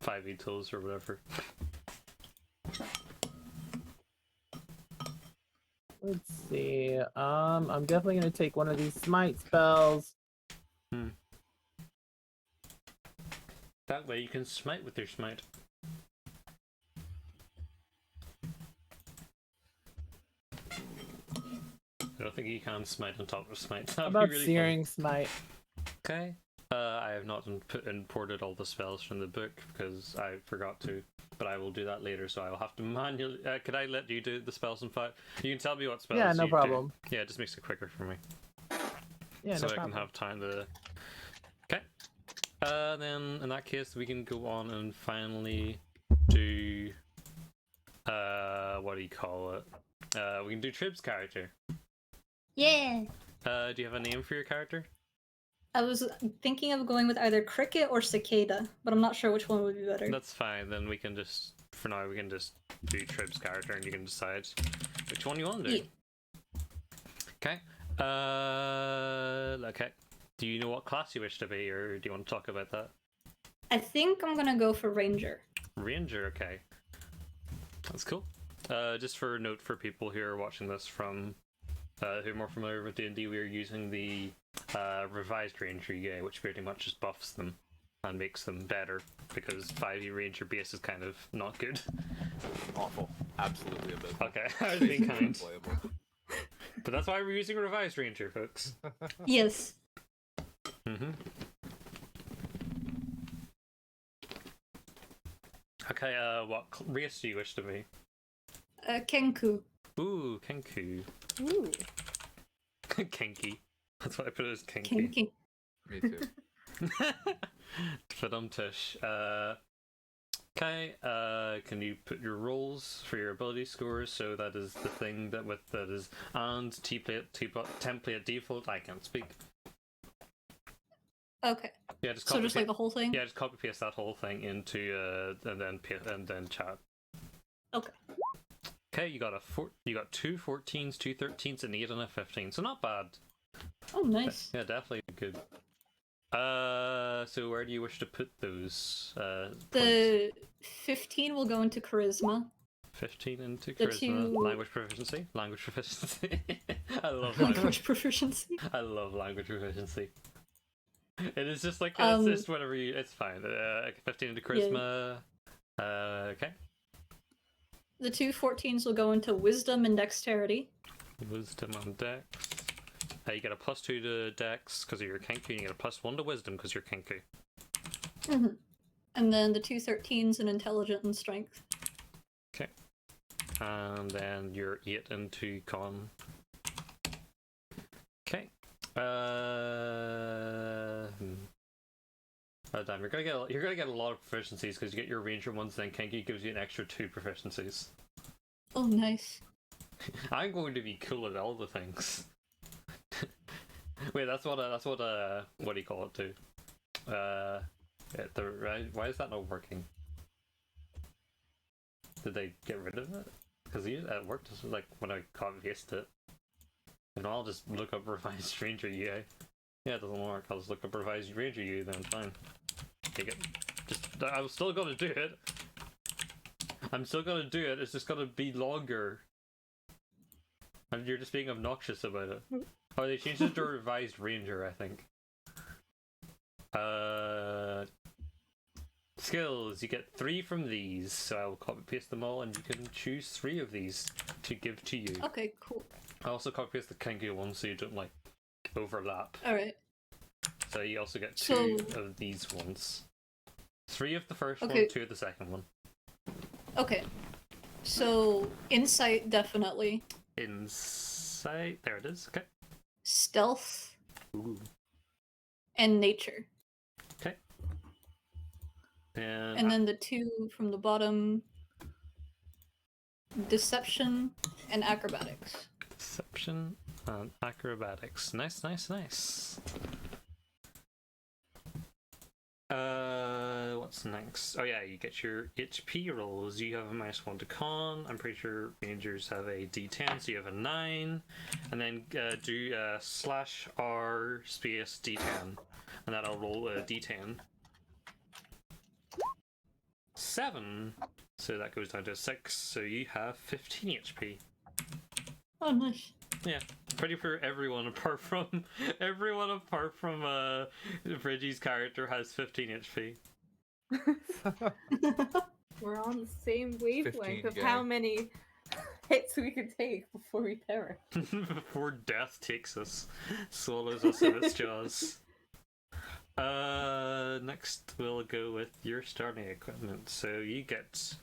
5 eachother or whatever. Let's see. I'm definitely gonna take one of these smite spells. That way you can smite with your smite. I don't think you can smite on top of smite. How That'd be about really Searing Smite? Okay. I have not imported all the spells from the book because I forgot to, but I will do that later. So I will have to manually. Could I let you do the spells in 5? You can tell me what spells. Yeah, no you problem. Do. Yeah, it just makes it quicker for me. Yeah, so no I problem. can have time to. Okay. Then in that case, we can go on and finally do. What do you call it? We can do Trib's character. Yeah. Do you have a name for your character? I was thinking of going with either cricket or cicada, but I'm not sure which one would be better. That's fine. Then we can just, for now, we can just do Trib's character, and you can decide which one you want to do. Yeah. Okay. Okay. Do you know what class you wish to be, or do you want to talk about that? I think I'm gonna go for ranger. Ranger. Okay. That's cool. Just for a note for people who are watching this from, who are more familiar with D&D, we are using the revised Ranger UI, which pretty much just buffs them and makes them better, because 5e Ranger base is kind of not good. Awful. Absolutely abysmal. Okay, I was being kind. Unplayable. But that's why we're using revised Ranger, folks. Yes. Mm-hmm. Okay, what race do you wish to be? Kenku. Ooh, Kenku. Ooh. Kinky. That's what I put it as kinky. Kenki. Me too. Tish. Okay, can you put your rolls for your ability scores? So that is the thing that is and template default. I can't speak. Okay. Yeah, just So copy just like the whole thing? yeah, just copy paste that whole thing into and then chat. Okay. Okay, you got two 14s, two 13s, an 8 and a 15. So not bad. Oh, nice. Yeah, definitely good. So where do you wish to put those? Points? The 15 will go into charisma. 15 into The charisma. two- Language proficiency. Language proficiency. I love Language proficiency. I love language proficiency. It is just like Um, it's just whatever you. It's fine. 15 into charisma. Okay. The two 14s will go into wisdom and dexterity. Wisdom on dex. You get a +2 to dex because you're kinky, and you get a +1 to wisdom because you're kinky. Mm-hmm. And then the two 13s in intelligence and strength. Okay. And then you're 8 into con. Okay. Oh damn, you're gonna get a lot of proficiencies because you get your ranger ones, then kinky gives you an extra 2 proficiencies. Oh, nice. I'm going to be cool at all the things. Wait, that's what do you call it too? Why is that not working? Did they get rid of it? Because it worked like when I copy pasted it. And I'll just look up revised ranger UI. Yeah, it doesn't work. I'll just look up revised ranger UI then. Fine. Take it. I'm still gonna do it. I'm still gonna do it. It's just gonna be longer. And you're just being obnoxious about it. Oh, they changed it to revised ranger, I think. Skills. You get 3 from these, so I'll copy paste them all, and you can choose 3 of these to give to you. Okay, cool. I also copy paste the kinky one so you don't like overlap. Alright. So you also get 2 of these ones. 3 of the first one, 2 of the second one. Okay. So, insight, definitely. Insight. There it is. Okay. Stealth. Ooh. And nature. Okay. And then the 2 from the bottom. Deception and acrobatics. Deception and acrobatics. Nice, nice, nice. What's next? Oh yeah, you get your HP rolls. You have a -1 to con. I'm pretty sure rangers have a D10, so you have a 9. And then do /R space D10, and that'll roll a D10. 7. So that goes down to 6. So you have 15 HP. Oh, nice. Yeah, pretty for everyone apart from Reggie's character has 15 HP. We're on the same wavelength 15 of gay. how many hits we could take before we perish. Before death takes us, swallows us in its jaws. Next we'll go with your starting equipment. So you get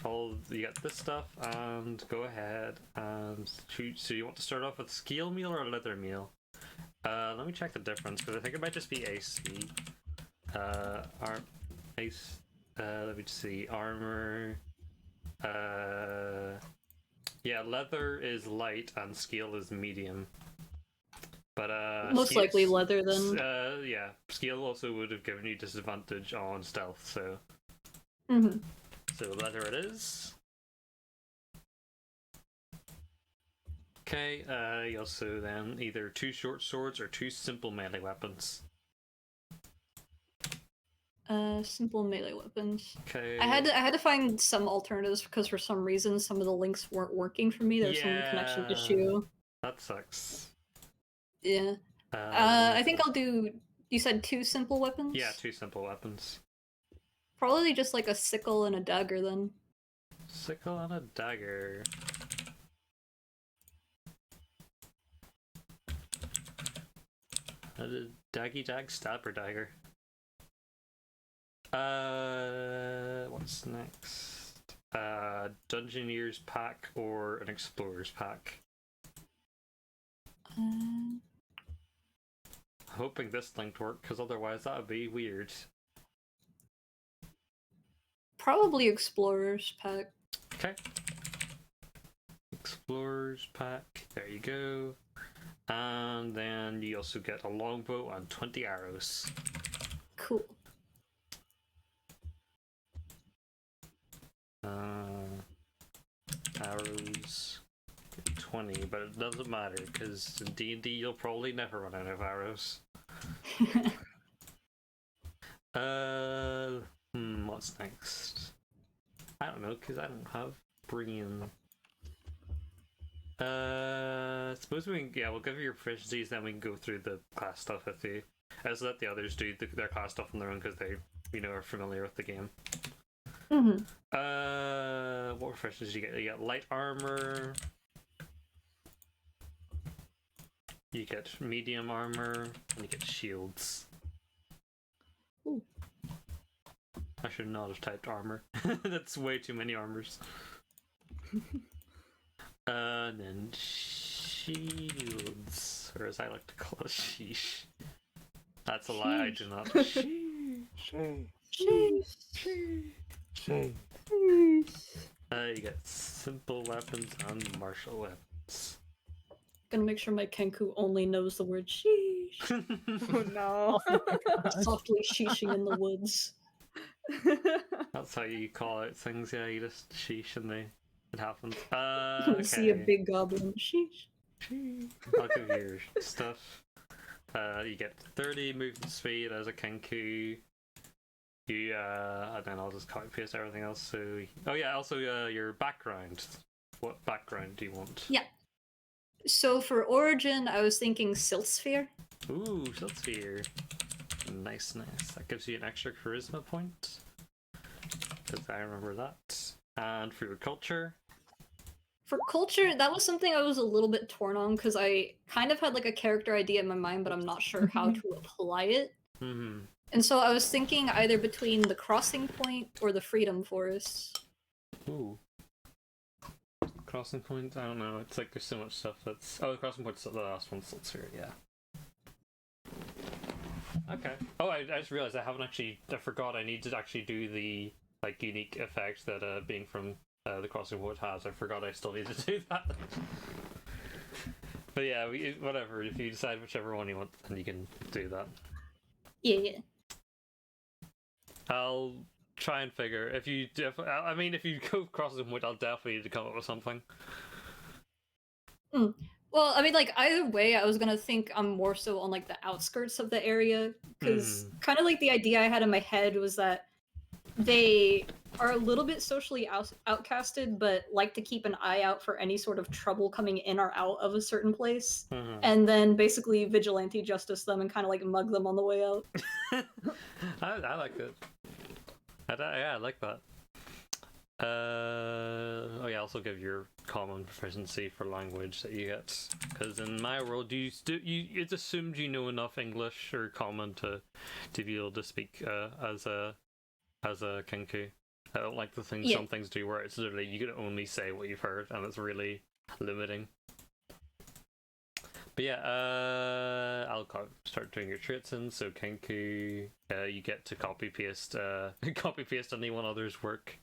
this stuff, and go ahead and choose. So you want to start off with scale meal or leather meal? Let me check the difference, because I think it might just be AC. Ace. Let me just see. Armor. Yeah, leather is light and scale is medium. But Most likely leather then. Yeah, scale also would have given you disadvantage on stealth, so Mm-hmm. so leather it is. Okay, you also then either 2 short swords or 2 simple melee weapons. Simple melee weapons. Okay. I had to find some alternatives because for some reason some of the links weren't working for me. There's some connection issue. That sucks. Yeah. I think I'll do. You said 2 simple weapons? Yeah, 2 simple weapons. Probably just like a sickle and a dagger then. Sickle and a dagger. A daggy dag stabber dagger. What's next? Dungeoneer's pack or an explorer's pack? Hoping this linked work, because otherwise that would be weird. Probably explorer's pack. Okay. Explorer's pack. There you go. And then you also get a longbow and 20 arrows. Cool. Arrows 20, but it doesn't matter because in D&D you'll probably never run out of arrows. What's next? I don't know because I don't have brain. Suppose we'll give you your proficiencies, then we can go through the class stuff with you. As let the others do their class stuff on their own because they, are familiar with the game. Mm-hmm. What proficiencies you get? You get light armor. You get medium armor, and you get shields. Ooh. I should not have typed armor. That's way too many armors. And then shields, or as I like to call it, sheesh. That's a lie, I do not. Sheesh. You get simple weapons and martial weapons. Gonna make sure my Kenku only knows the word sheesh. Oh no. Softly sheeshing in the woods. That's how you call out things, yeah, you just sheesh and it happens. You see a big goblin. Sheesh. I'll give you your stuff. You get 30 movement speed as a Kenku. You, and then I'll just copy paste everything else. So, oh yeah, also your background. What background do you want? Yeah. So for origin, I was thinking Silt Sphere. Ooh, Shield Sphere. Nice. That gives you an extra charisma point. Because I remember that. And for your culture. For culture, that was something I was a little bit torn on because I kind of had like a character idea in my mind, but I'm not sure how to apply it. Mm-hmm. And so I was thinking either between the Crossing Point or the Freedom Forest. Ooh. Crossing Point? I don't know. It's like there's so much stuff that's... Oh, the Crossing Point's the last one, Salt Sphere, yeah. Okay. Oh, I just realized I haven't actually... I forgot I need to actually do the like unique effect that being from the Crossing Point has. I forgot I still need to do that. But yeah, whatever. If you decide whichever one you want, then you can do that. Yeah. I'll try and figure. If you go Crossing Point, I'll definitely need to come up with something. Well, I mean, like, either way, I was gonna think I'm more so on, like, the outskirts of the area, because kind of like the idea I had in my head was that they are a little bit socially outcasted, but like to keep an eye out for any sort of trouble coming in or out of a certain place, and then basically vigilante justice them and kind of, like, mug them on the way out. I like it. Yeah, I like that. Oh yeah, also give your common proficiency for language that you get, because in my world it's assumed you know enough English or common to be able to speak as a Kenku. I don't like the thing some things do where it's literally you can only say what you've heard, and it's really limiting. But yeah, I'll start doing your traits in. So Kenku, you get to copy paste anyone other's work.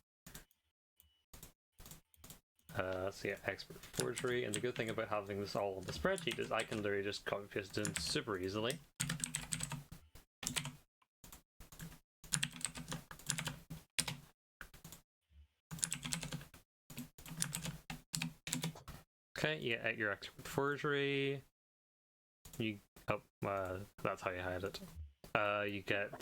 So yeah, expert forgery, and the good thing about having this all on the spreadsheet is I can literally just copy paste it in super easily. Okay, yeah, at your expert forgery, that's how you hide it. You get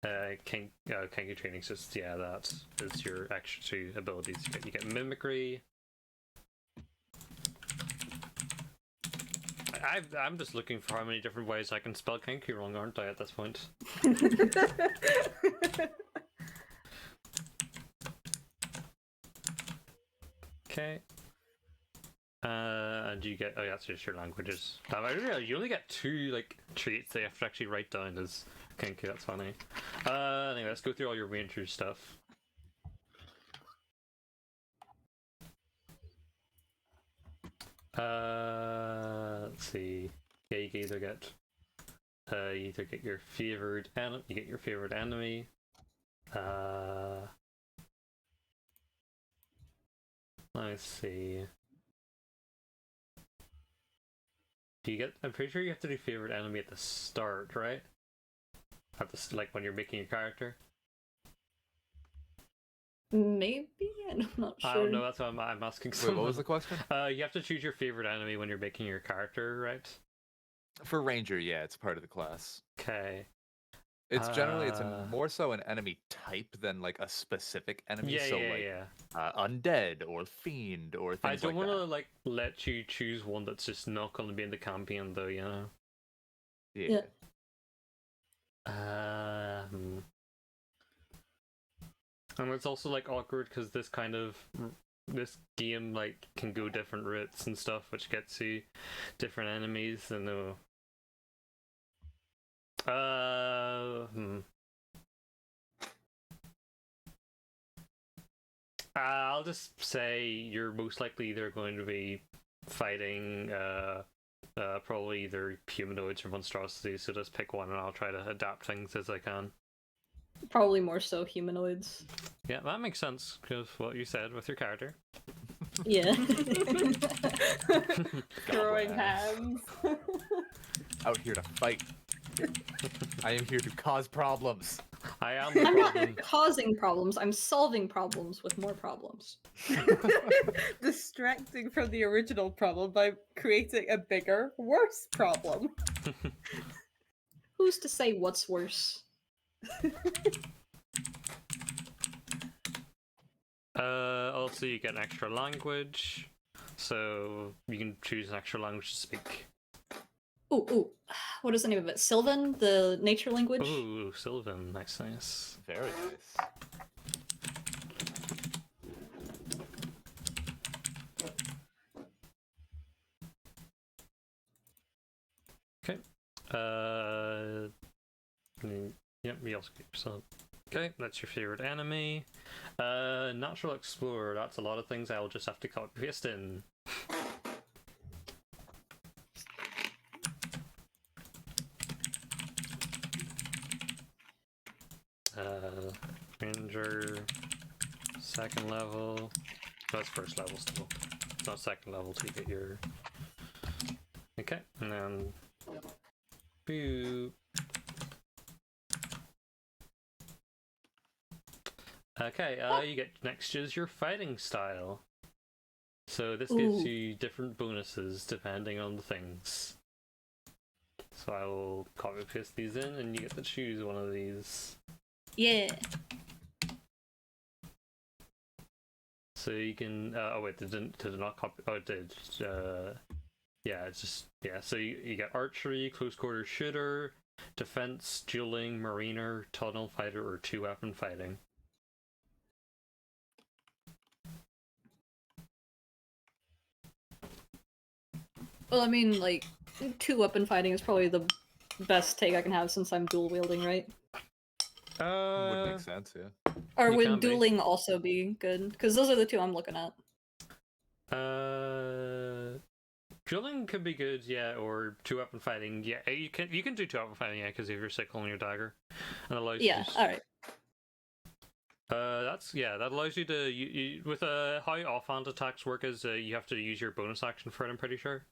Kenku training system. Yeah, that is your extra 2 abilities. You get mimicry. I'm just looking for how many different ways I can spell Kenku wrong, aren't I, at this point? Okay. And you get that's just your languages. I didn't realize you only get 2 like traits they have to actually write down as Kenku. That's funny. Anyway, let's go through all your ranger stuff. Let's see. Yeah, you can either get your favored enemy. Let's see. I'm pretty sure you have to do favorite enemy at the start, right? Like when you're making your character. Maybe? I'm not sure. I don't know, that's why I'm asking someone. Wait, what was the question? You have to choose your favorite enemy when you're making your character, right? For Ranger, yeah, it's part of the class. Okay. It's more so an enemy type than like a specific enemy. Undead or fiend or things like that. I don't want to like let you choose one that's just not going to be in the campaign, though. You know. Yeah. And it's also like awkward because this game like can go different routes and stuff, which gets you different enemies. And I'll just say you're most likely either going to be fighting probably either humanoids or monstrosities, so just pick one and I'll try to adapt things as I can. Probably more so humanoids. Yeah, that makes sense, because what you said with your character. Yeah. Throwing hands. Out here to fight. I am here to cause problems. I am the I'm problem. not causing problems, I'm solving problems with more problems. Distracting from the original problem by creating a bigger, worse problem. Who's to say what's worse? Also, you get an extra language, so you can choose an extra language to speak. Ooh, what is the name of it? Sylvan, the nature language? Ooh, Sylvan, nice. Very nice. Okay. Yep, we also get yourself. Okay, that's your favorite enemy. Natural Explorer, that's a lot of things I'll just have to copy paste in. Ranger, second level. That's first level still. It's not second level till you get your. Okay, and then. Boop. Okay, you get next is your fighting style. So this gives you different bonuses depending on the things. So I will copy paste these in, and you get to choose one of these. Yeah. So you can. Oh wait, did it not copy? Oh, it did. Yeah, it's just So you get archery, close quarter shooter, defense, dueling, mariner, tunnel fighter, or 2-weapon fighting. Well, I mean, like, 2-weapon fighting is probably the best take I can have since I'm dual wielding, right? Would make sense, yeah. Or You would can be. dueling also be good? Because those are the two I'm looking at. Dueling could be good, yeah, or 2-weapon fighting, yeah. You can do 2-weapon fighting, yeah, because you have your sickle and your dagger, and allows Yeah, you to, alright. that allows you to with how offhand attacks work is you have to use your bonus action for it. I'm pretty sure.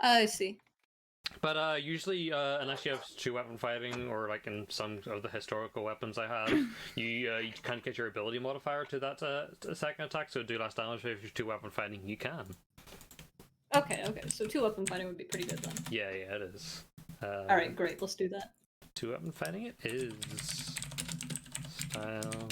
I see. But usually, unless you have 2-weapon fighting, or like in some of the historical weapons I have, you can't get your ability modifier to that second attack, so do less damage. But if you're 2-weapon fighting, you can. Okay, so 2-weapon fighting would be pretty good then. Yeah, it is. Alright, great, let's do that. 2-weapon fighting it is. Style.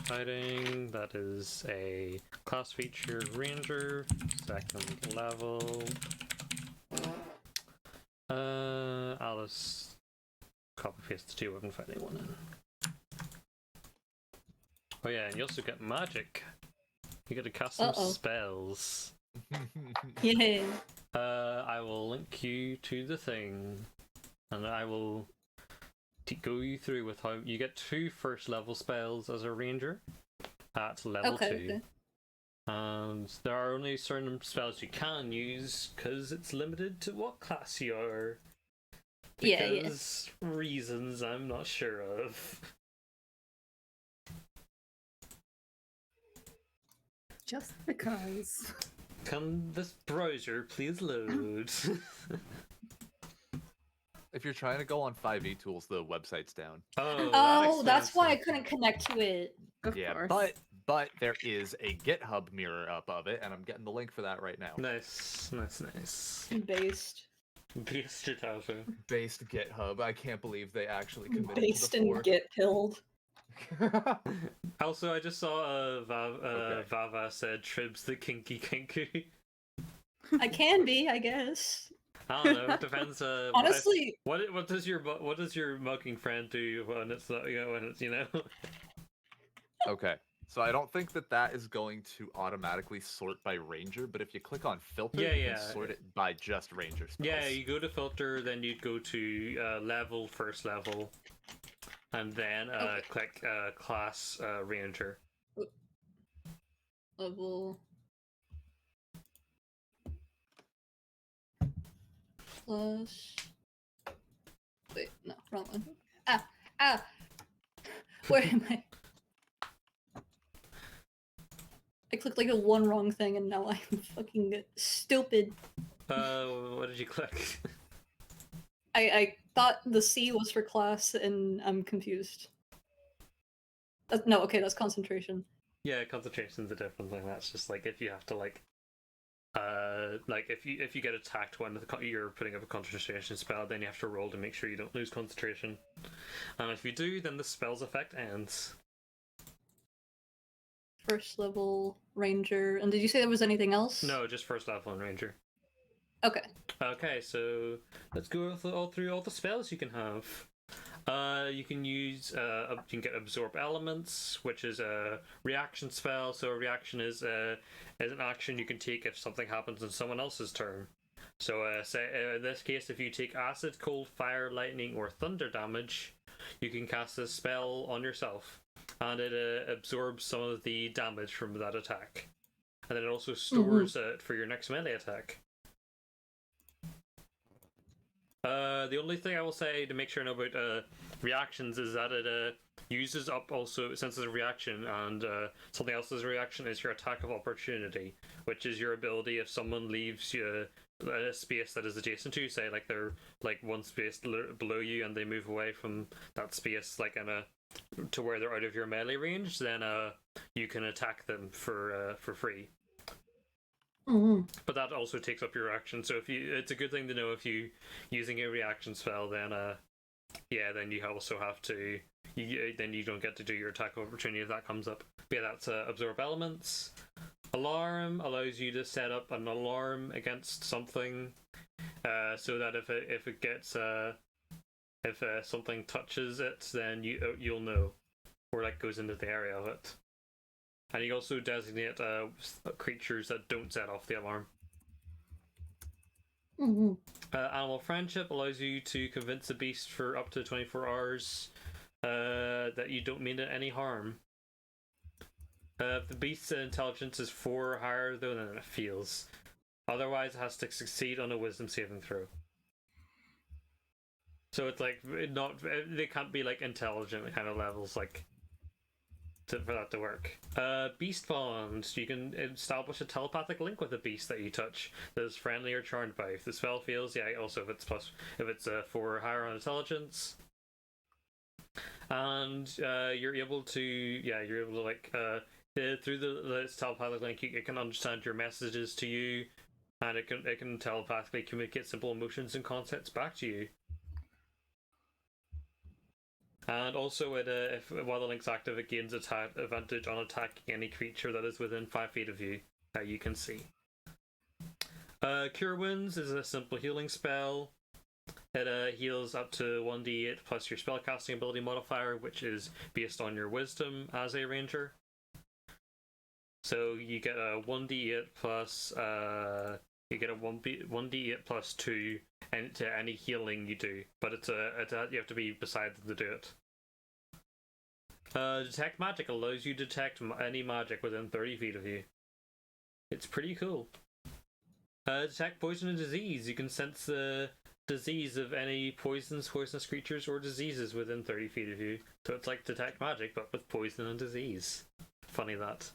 Fighting, that is a class feature ranger, 2nd level. Alice copy paste the 2-weapon fighting one in. Oh yeah, and you also get magic. You get to cast some spells. Yeah. I will link you to the thing, and I will go you through with how you get 2 first level spells as a ranger at level 2. Okay. And there are only certain spells you can use because it's limited to what class you are. Because reasons I'm not sure of. Just because. Can this browser please load? If you're trying to go on 5e tools, the website's down. Oh, that's why I couldn't connect to it. Of Yeah, course. but there is a GitHub mirror up of it, and I'm getting the link for that right now. Nice. Based. Based it out. Based GitHub. I can't believe they actually committed Based to the and fork. get killed. Also, I just saw Okay. Vava said Trib's the kinky kinky. I can be, I guess. I don't know. It depends. Honestly, what does your mugging friend do when it's not, when it's Okay, so I don't think that is going to automatically sort by ranger, but if you click on filter, you can sort it by just ranger spells. Yeah, you go to filter, then you go to level, first level, and then click class ranger. level plus. Wait, no, wrong one. Ah! Where am I? I clicked like the one wrong thing and now I'm fucking stupid. What did you click? I thought the C was for class and I'm confused. No, okay, that's concentration. Yeah, concentration's a different thing. That's just like if you have to like if you get attacked when you're putting up a concentration spell, then you have to roll to make sure you don't lose concentration. And if you do, then the spell's effect ends. First level ranger. And did you say there was anything else? No, just first level and ranger. Okay. Okay, so let's go through all the spells you can have. You can use you can get absorb elements, which is a reaction spell. So a reaction is an action you can take if something happens in someone else's turn. So say in this case, if you take acid, cold, fire, lightning, or thunder damage, you can cast this spell on yourself, and it absorbs some of the damage from that attack, and then it also stores it for your next melee attack. The only thing I will say to make sure I know about reactions is that it uses up also, since it's a reaction, and something else as a reaction is your attack of opportunity, which is your ability if someone leaves you a space that is adjacent to you, say like they're like one space below you and they move away from that space like to where they're out of your melee range, then you can attack them for free. But that also takes up your action, so it's a good thing to know if you using a reaction spell, then then you also have to then you don't get to do your attack of opportunity if that comes up. But yeah, that's absorb elements. Alarm allows you to set up an alarm against something. so that if it gets if something touches it, then you'll know, or like goes into the area of it. And you also designate creatures that don't set off the alarm. Animal friendship allows you to convince the beast for up to 24 hours that you don't mean it any harm. If the beast's intelligence is 4 or higher, though, then it fails. Otherwise, it has to succeed on a wisdom saving throw. So it's like they can't be like intelligent kind of levels like for that to work. Beast bonds. You can establish a telepathic link with a beast that you touch that is friendly or charmed by. If the spell fails, yeah, also if it's 4 or higher on intelligence. And you're able to like through this telepathic link, it can understand your messages to you, and it can telepathically communicate simple emotions and concepts back to you. And also, while the link's active, it gains advantage on attacking any creature that is within 5 feet of you that you can see. Cure Wounds is a simple healing spell. It heals up to 1d8 plus your spellcasting ability modifier, which is based on your wisdom as a ranger. So you get a 1d8 plus you get a 1d8 plus 2 to any healing you do, but you have to be beside them to do it. Detect magic allows you to detect any magic within 30 feet of you. It's pretty cool. Detect poison and disease. You can sense the disease of any poisonous creatures or diseases within 30 feet of you. So it's like detect magic, but with poison and disease. Funny that.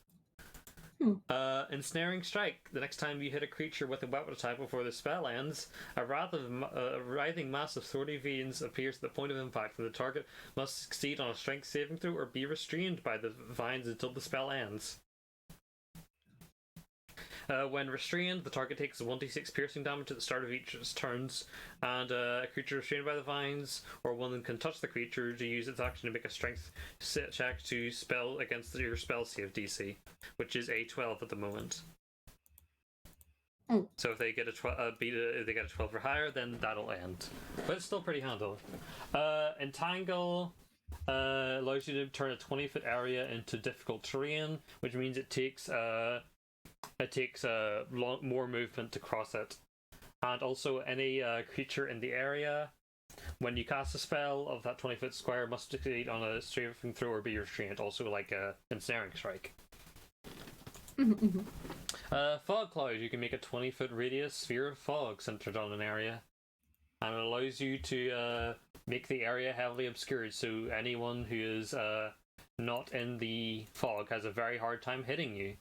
Ensnaring Strike. The next time you hit a creature with a weapon attack before the spell ends, a writhing mass of thorny veins appears at the point of impact, and the target must succeed on a strength saving throw or be restrained by the vines until the spell ends. When restrained, the target takes 1d6 piercing damage at the start of each of its turns, and a creature restrained by the vines, or one that can touch the creature, to use its action to make a strength check to spell against your spell save DC, which is a 12 at the moment. So if they get if they get a 12 or higher, then that'll end. But it's still pretty handy. Entangle allows you to turn a 20-foot area into difficult terrain, which means it takes more movement to cross it. And also any creature in the area, when you cast a spell of that 20-foot square, must succeed on a saving throw or be restrained, also like a Ensnaring Strike. Fog Cloud. You can make a 20-foot radius sphere of fog centered on an area, and it allows you to make the area heavily obscured, so anyone who is not in the fog has a very hard time hitting you.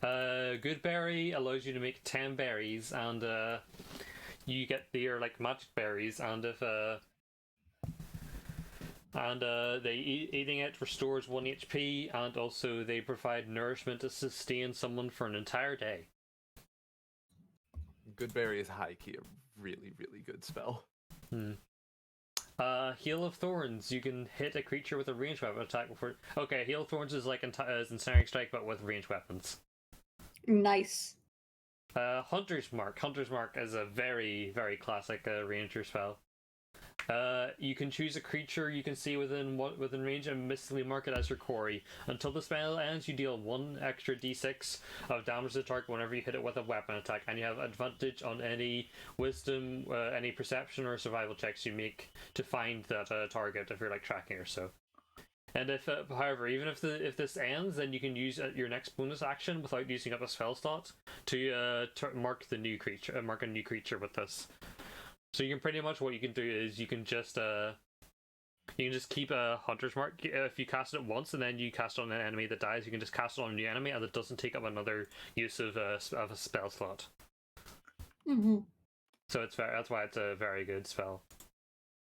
Goodberry allows you to make 10 berries, and you get their like magic berries, and if eating it restores 1 HP, and also they provide nourishment to sustain someone for an entire day. Goodberry is high key a really, really good spell. Heal of Thorns. You can hit a creature with a ranged weapon attack before. Okay, Heal of Thorns is like Ensnaring Strike, but with ranged weapons. Nice. Hunter's Mark. Hunter's Mark is a very, very classic ranger spell. You can choose a creature you can see within range and mystically mark it as your quarry. Until the spell ends, you deal 1 extra d6 of damage to the target whenever you hit it with a weapon attack, and you have advantage on any wisdom, any perception or survival checks you make to find that target if you're like tracking or so. And if, however, even if this ends, then you can use your next bonus action without using up a spell slot to mark a new creature with this. So you can pretty much, what you can do is you can just keep a Hunter's Mark. If you cast it once and then you cast it on an enemy that dies, you can just cast it on a new enemy, and it doesn't take up another use of a spell slot. So that's why it's a very good spell.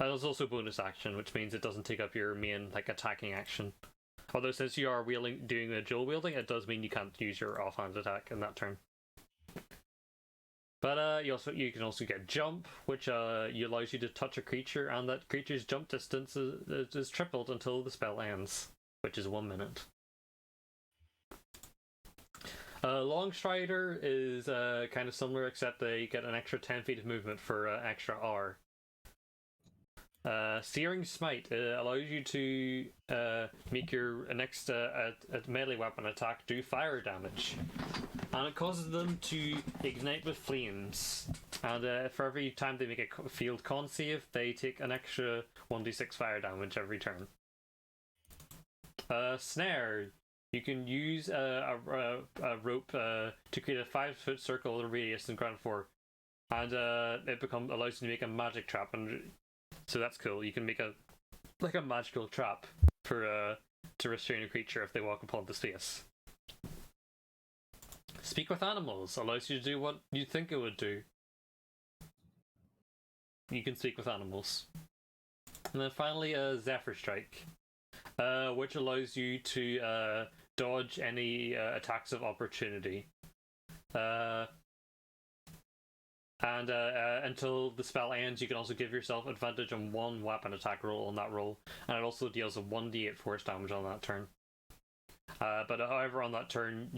And there's also bonus action, which means it doesn't take up your main like attacking action. Although since you are doing a dual wielding, it does mean you can't use your offhand attack in that turn. But you can also get jump, which allows you to touch a creature, and that creature's jump distance is tripled until the spell ends, which is 1 minute. Longstrider is kind of similar, except they get an extra 10 feet of movement for extra R. Searing Smite allows you to make your next melee weapon attack do fire damage, and it causes them to ignite with flames. And for every time they make a field con save, they take an extra 1d6 fire damage every turn. Snare. You can use a rope to create a 5-foot circle of radius in ground floor, and it allows you to make a magic trap, and so that's cool. You can make a magical trap for to restrain a creature if they walk upon the space. Speak with animals allows you to do what you think it would do. You can speak with animals, and then finally, Zephyr Strike, which allows you to dodge any attacks of opportunity. And until the spell ends, you can also give yourself advantage on one weapon attack roll on that roll, and it also deals a 1d8 force damage on that turn. But however, on that turn,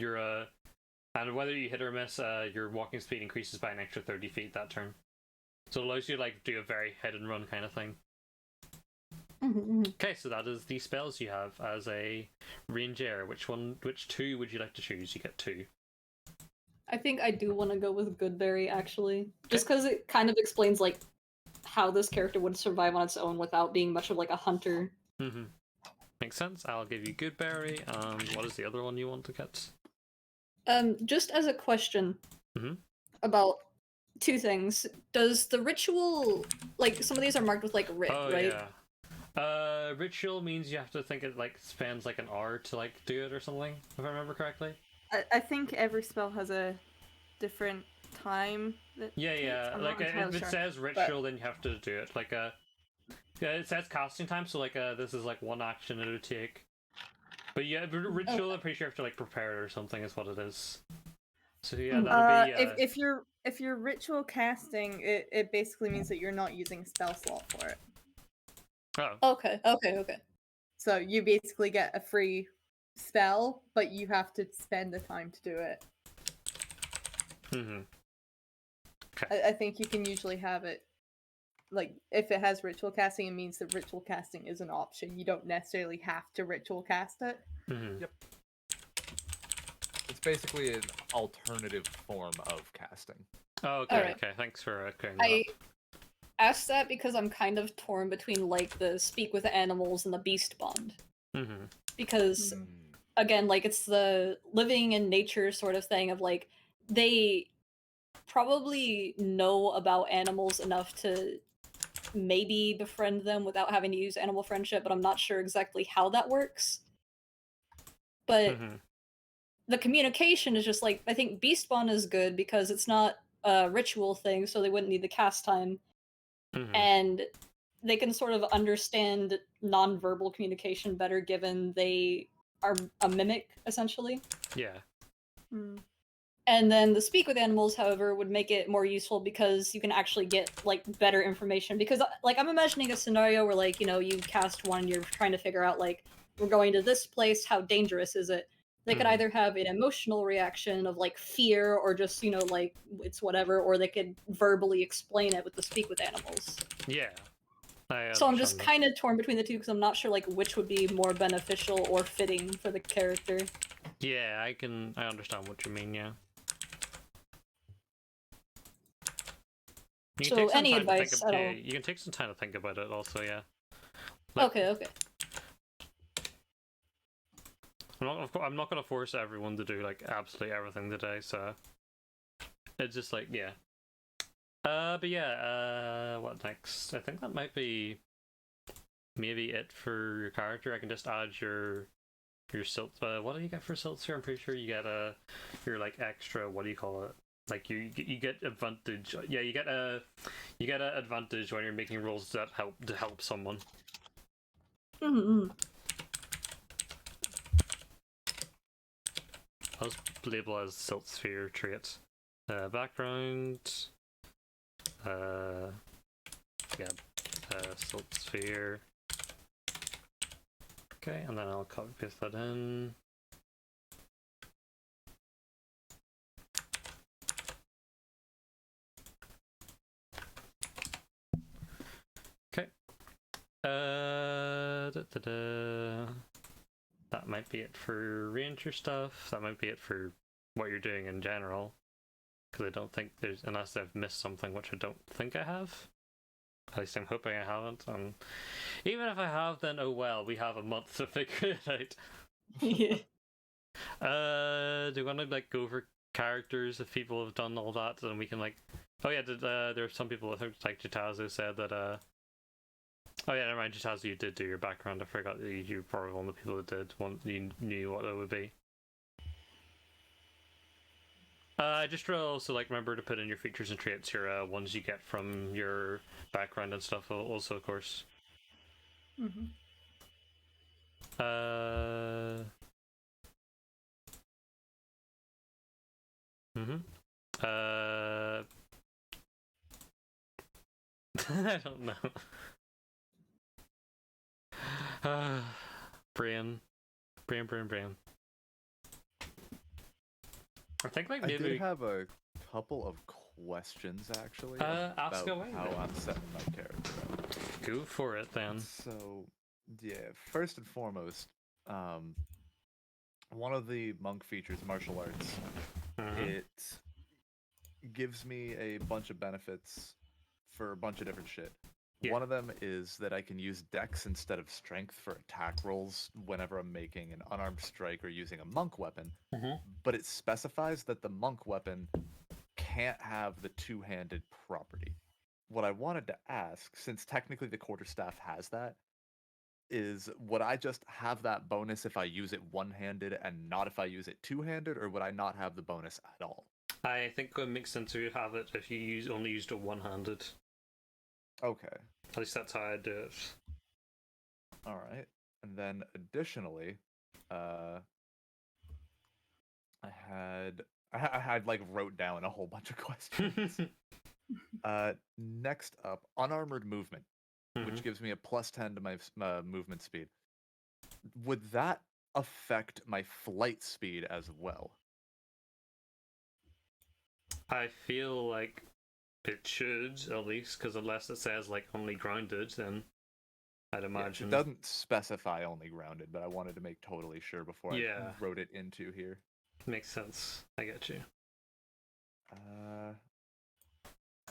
and whether you hit or miss, your walking speed increases by an extra 30 feet that turn. So it allows you to do a very hit and run kind of thing. Okay, so that is the spells you have as a ranger. Which two would you like to choose? You get 2. I think I do want to go with Goodberry, actually. Just because it kind of explains, how this character would survive on its own without being much of, a hunter. Mm-hmm. Makes sense. I'll give you Goodberry. What is the other one you want to get? Just as a question about 2 things. Does the ritual... some of these are marked with, writ, right? Yeah. Ritual means you have to think it spends an hour to do it or something, if I remember correctly. I think every spell has a different time. Yeah. If it says ritual, then you have to do it. It says casting time, so this is one action it would take. But yeah, ritual, I'm pretty sure you have to prepare it or something is what it is. So yeah, that'll be. If you're ritual casting, it basically means that you're not using a spell slot for it. Oh. Okay. So you basically get a free spell, but you have to spend the time to do it. Mm-hmm. Okay. I think you can usually have it, if it has ritual casting, it means that ritual casting is an option. You don't necessarily have to ritual cast it. Mm-hmm. Yep. It's basically an alternative form of casting. Oh, okay, Right. okay. Thanks for clearing that up. I asked that because I'm kind of torn between, the speak with the animals and the beast bond. Mm-hmm. Because... Again, it's the living in nature sort of thing of, they probably know about animals enough to maybe befriend them without having to use animal friendship, but I'm not sure exactly how that works. But the communication is just, I think Beast Bond is good because it's not a ritual thing, so they wouldn't need the cast time. And they can sort of understand non-verbal communication better given they are a mimic, essentially. Yeah. And then the speak with animals, however, would make it more useful because you can actually get, better information. Because, I'm imagining a scenario where, you cast one, you're trying to figure out, we're going to this place, how dangerous is it? They could either have an emotional reaction of, fear, or just, it's whatever, or they could verbally explain it with the speak with animals. Yeah. So I'm just kind of torn between the two because I'm not sure which would be more beneficial or fitting for the character. Yeah, I understand what you mean. Yeah. So any advice at all? You can take some time to think about it. Also, yeah. Okay. I'm not gonna force everyone to do absolutely everything today. So it's just yeah. But yeah, what next? I think that might be maybe it for your character. I can just add your silt. What do you get for silt here? I'm pretty sure you get your extra. What do you call it? You get advantage. Yeah, you get a advantage when you're making rolls that help someone. Mm-hmm. I'll just label as silt sphere trait. Background. Silt sphere. Okay, and then I'll copy paste that in. That might be it for ranger stuff. That might be it for what you're doing in general. Because I don't think there's, unless I've missed something, which I don't think I have. At least I'm hoping I haven't. Even if I have, then oh well, we have a month to figure it out. Yeah. Do you want to like go over characters if people have done all that, and we can like. Oh yeah, there are some people, I think like Chitazu said that oh yeah, never mind, Chitazu, you did do your background. I forgot that you were probably one of the people that did. You knew what it would be. Just also like remember to put in your features and traits, your ones you get from your background and stuff. Also, of course. Mm-hmm. I don't know. Brain. I think like maybe I did have a couple of questions actually ask about away, how then. I'm setting my character up. Go for it then. So, yeah, first and foremost, one of the monk features, martial arts, it gives me a bunch of benefits for a bunch of different shit. Yeah. One of them is that I can use dex instead of strength for attack rolls whenever I'm making an unarmed strike or using a monk weapon, but it specifies that the monk weapon can't have the two-handed property. What I wanted to ask, since technically the quarterstaff has that, is would I just have that bonus if I use it one-handed and not if I use it two-handed, or would I not have the bonus at all? I think it makes sense to have it if you only used it one-handed. Okay. At least that's how I do it. All right. And then additionally, I had like wrote down a whole bunch of questions. Next up, unarmored movement, which gives me a +10 to my movement speed. Would that affect my flight speed as well? I feel like it should, at least, because unless it says like only grounded, then I'd imagine. It doesn't specify only grounded, but I wanted to make totally sure before I wrote it into here. Makes sense. I get you.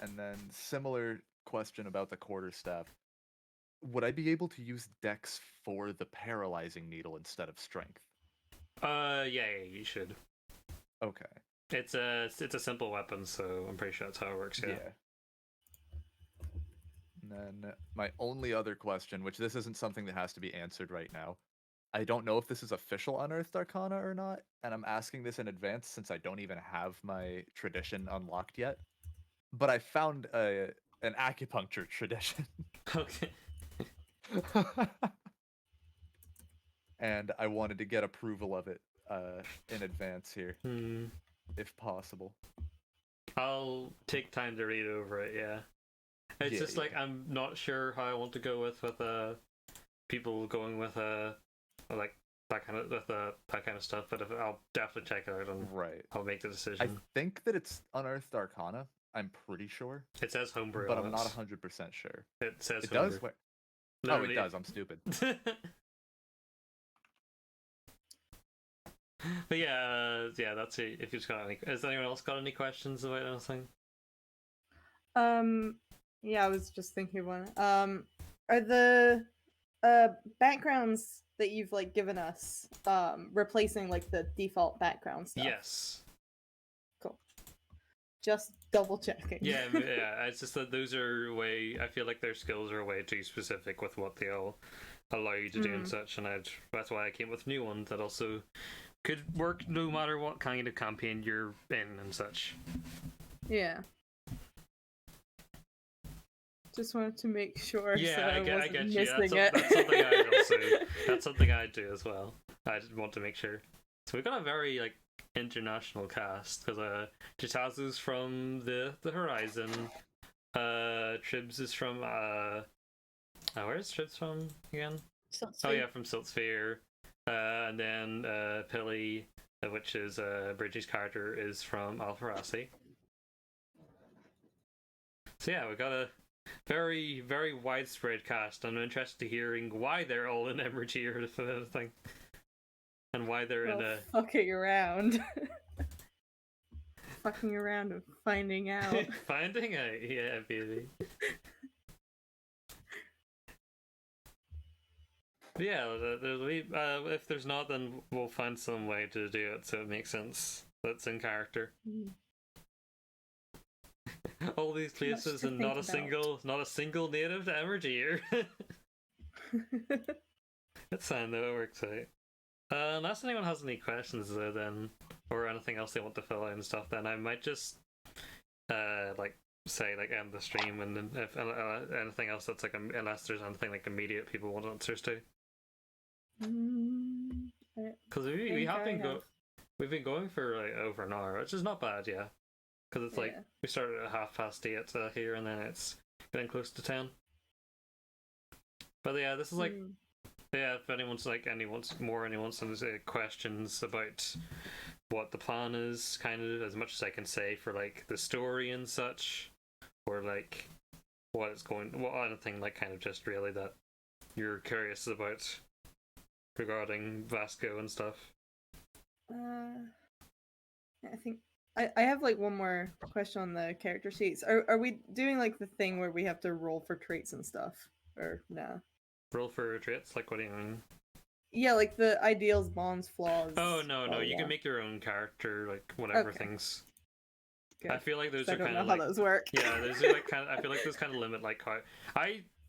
And then similar question about the quarterstaff. Would I be able to use dex for the paralyzing needle instead of strength? Yeah, you should. Okay. It's a simple weapon, so I'm pretty sure that's how it works. Yeah. And then my only other question, which this isn't something that has to be answered right now. I don't know if this is official Unearthed Arcana or not, and I'm asking this in advance since I don't even have my tradition unlocked yet. But I found an acupuncture tradition. Okay. And I wanted to get approval of it in advance here, if possible. I'll take time to read over it. Yeah, it's just like I'm not sure how I want to go with people going with like that kind of stuff. But I'll definitely check it out and I'll make the decision. I think that it's Unearthed Arcana. I'm pretty sure. It says homebrew, but I'm not 100% sure. It says it homebrew. does. Where? No, oh, it does. I'm stupid. But yeah, that's it. If you've got any, has anyone else got any questions about anything? Yeah, I was just thinking of one. Are the backgrounds that you've like given us replacing like the default background stuff? Yes. Cool. Just double checking. Yeah. It's just that those are way. I feel like their skills are way too specific with what they'll allow you to do and such, and that's why I came with new ones that also could work no matter what kind of campaign you're in and such. Yeah. Just wanted to make sure. Yeah, so I get you. Missing That's something I do as well. I just want to make sure. So we've got a very like international cast because Chitazu's from the Horizon. Tribs is from where's Tribs from again? Oh yeah, from Siltsphere. And then Pilly, which is Bridgie's character, is from Alpharasi. So yeah, we got a very, very widespread cast. I'm interested in hearing why they're all in Emergy or anything. And why they're in a... fucking around. Fucking around and finding out. Finding out, yeah, baby. Yeah, if there's not, then we'll find some way to do it so it makes sense. That's in character. All these places and not a single native to Emergy here. It's fine though, it works out. Unless anyone has any questions though, then, or anything else they want to fill out and stuff, then I might just like say like end the stream, and then if anything else that's like unless there's anything like immediate people want answers to. Because we've been going for like over an hour, which is not bad, yeah. Because it's like we started at 8:30 here, and then it's getting close to 10. But yeah, this is like if anyone's like anyone's some questions about what the plan is, kind of as much as I can say for like the story and such, or like what anything like kind of just really that you're curious about regarding Vasceau and stuff. I think I have like one more question on the character sheets. Are we doing like the thing where we have to roll for traits and stuff, or nah? Roll for traits? Like what do you mean? Yeah, like the ideals, bonds, flaws. Oh no, you can make your own character, like whatever things. Good. I feel like those are kind of like how those work. Yeah, those are like kind of. I feel like those kind of limit like how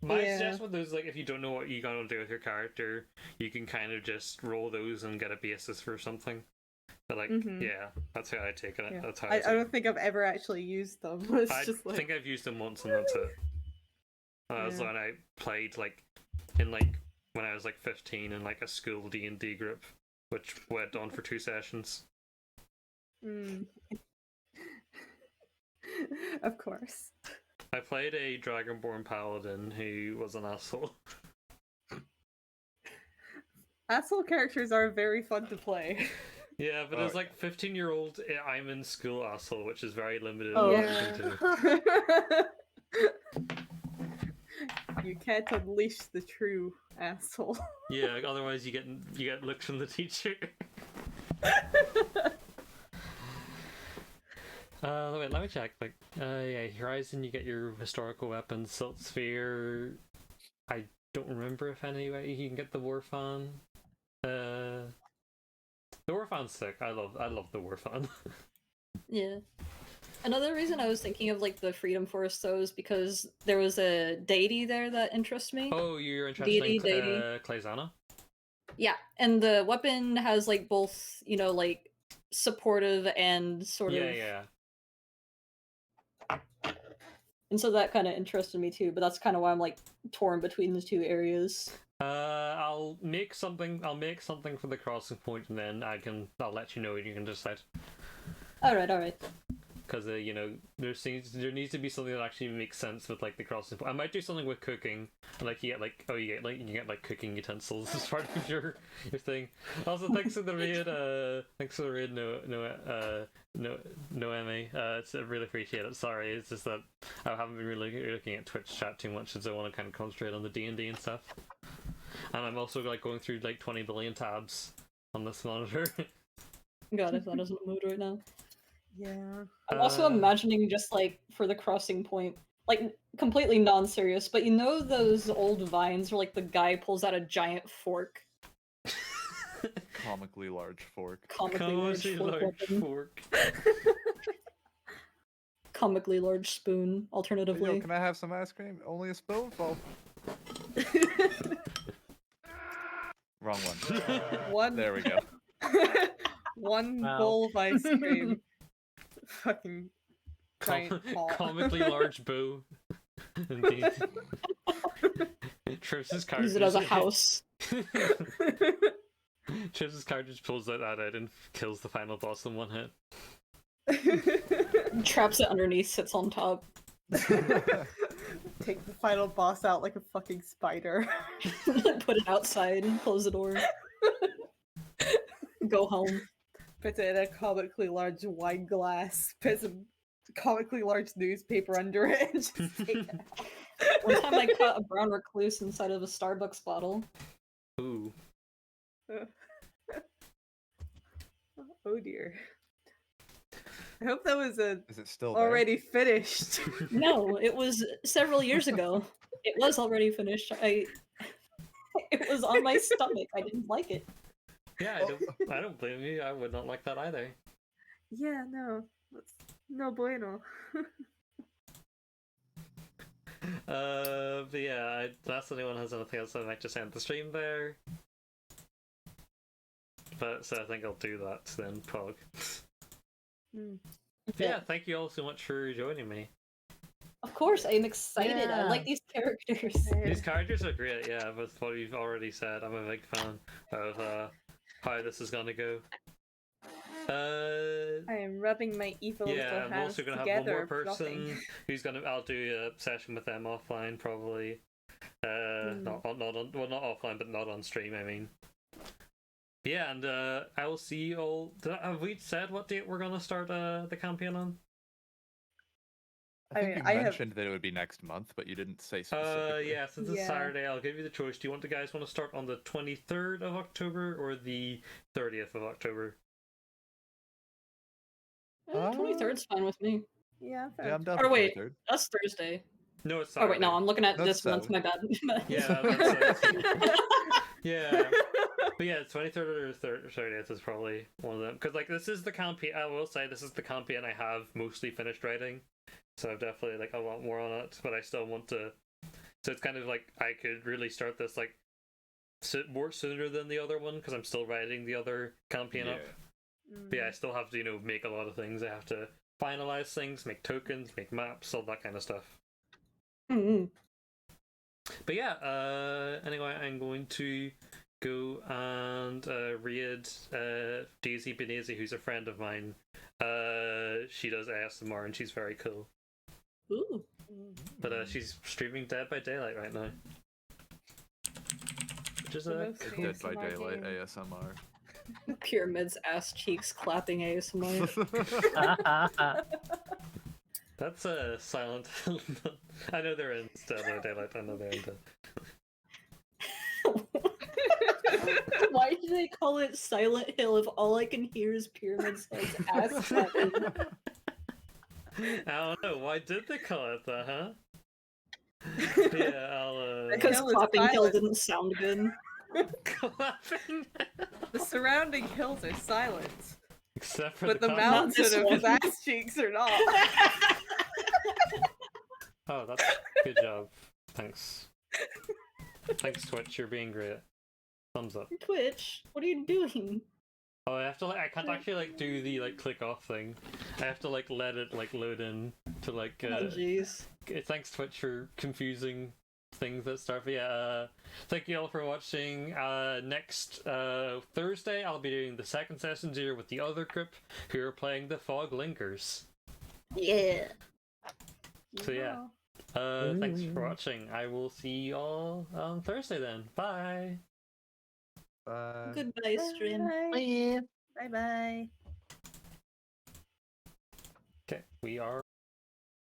my suggestion with those, like if you don't know what you gotta do with your character, you can kind of just roll those and get a basis for something. But like, yeah, that's how I take it. Yeah. That's how I don't think I've ever actually used them. It's just like... think I've used them once and that's it. That was when I played like in like when I was like 15 in like a school D&D group, which went on for 2 sessions. Of course. I played a Dragonborn paladin who was an asshole. Asshole characters are very fun to play. Yeah, but it's like 15-year-old I'm in school asshole, which is very limited. You can't unleash the true asshole. Yeah, otherwise you get looks from the teacher. Wait, let me check. Like, yeah, Horizon, you get your historical weapons. Silt Sphere, I don't remember if anyway you can get the Warfan. The Warfan's sick. I love the Warfan. Yeah. Another reason I was thinking of like the Freedom Force though is because there was a deity there that interests me. Oh, you're interested in Claysana? Yeah, and the weapon has like both, you know, like supportive and sort of. Yeah. And so that kind of interested me too, but that's kind of why I'm like torn between the two areas. I'll make something for the crossing point, and then I'll let you know, and you can decide. All right. Because you know, there needs to be something that actually makes sense with like the crossing point. I might do something with cooking, and like you get like cooking utensils as part of your thing. Also, thanks for the raid. Noemi. It's I really appreciate it. Sorry, it's just that I haven't been really looking at Twitch chat too much, since I want to kind of concentrate on the D&D and stuff. And I'm also like going through like 20 billion tabs on this monitor. God, if that isn't a mood right now. Yeah. I'm also imagining just like for the crossing point, like completely non-serious, but you know those old vines where like the guy pulls out a giant fork? Comically large fork. Comically large fork. Comically large spoon, alternatively. Yo, can I have some ice cream? Only a spoonful. Wrong one. There we go. One bowl of ice cream. Fucking giant pot. Comically large boo. Indeed. Trips's card. Use it as a house. Trips's card just pulls that out and kills the final boss in one hit. Traps it underneath, sits on top. Take the final boss out like a fucking spider. Put it outside and close the door. Go home. Puts it in a comically large wine glass. Puts a comically large newspaper under it and just take it out. One time I caught a brown recluse inside of a Starbucks bottle. Ooh. Oh dear. I hope that was Is it still there? already finished. No, it was several years ago. It was already finished. It was on my stomach. I didn't like it. Yeah, I don't blame you. I would not like that either. Yeah, no. That's no bueno. But yeah, unless anyone has anything else, I might just end the stream there. But so I think I'll do that then, Pog. Yeah, thank you all so much for joining me. Of course, I'm excited. I Yeah. like these characters. These characters are great, yeah, with what you've already said. I'm a big fan of how this is gonna go. I am rubbing my evil Yeah, little I'm hands also gonna have together. one more bluffing. person who's gonna. I'll do a session with them offline probably. Not offline, but not on stream. I mean. Yeah, and I will see you all. Have we said what date we're gonna start the campaign on? I think I mean, you I have- mentioned that it would be next month, but you didn't say specifically. Yeah, since it's Yeah. Saturday, I'll give you the choice. Do you guys want to start on the 23rd of October or the 30th of October? 23rd's fine with me. Yeah, Yeah, I'm down Or for wait, 23rd. that's Thursday. No, it's Oh Saturday. wait, no, I'm looking at That's this month. My bad. Yeah, that's yeah. But yeah, 23rd or 30th is probably one of them. Because, like, this is the campaign, I will say, this is the campaign I have mostly finished writing. So I've definitely, like, a lot more on it, but I still want to... So it's kind of like, I could really start this, like, more sooner than the other one, because I'm still writing the other campaign up. But yeah, I still have to, make a lot of things. I have to finalize things, make tokens, make maps, all that kind of stuff. Mhm. But yeah, anyway, I'm going to go and raid Daisy Benazi, who's a friend of mine. She does ASMR and she's very cool. Ooh. But she's streaming Dead by Daylight right now. Which is The most cool. Dead by ASMR Daylight game. ASMR. Pyramid's ass cheeks clapping ASMR. That's a Silent Hill. I know they're in Dead by Daylight. I know they're in Dead. Why do they call it Silent Hill if all I can hear is Pyramid's ass clapping? I don't know. Why did they call it that, huh? Yeah, I'll Because Hill is clapping hill silent. didn't sound good. clapping. The surrounding hills are silent, Except for but the clapping. mountains this of his one. ass cheeks are not. Oh, that's good job. Thanks. Thanks, Twitch. You're being great. Thumbs up. Twitch, what are you doing? Oh, I have to I can't actually do the click off thing. I have to let it load in to Oh jeez. Thanks, Twitch, for confusing things at start. But yeah, thank you all for watching. Next Thursday, I'll be doing the second session here with the other group who are playing the Fog Linkers. Yeah. So yeah. Thanks for watching. I will see you all on Thursday then. Bye. Bye. Goodbye, stream. Bye bye. Okay, we are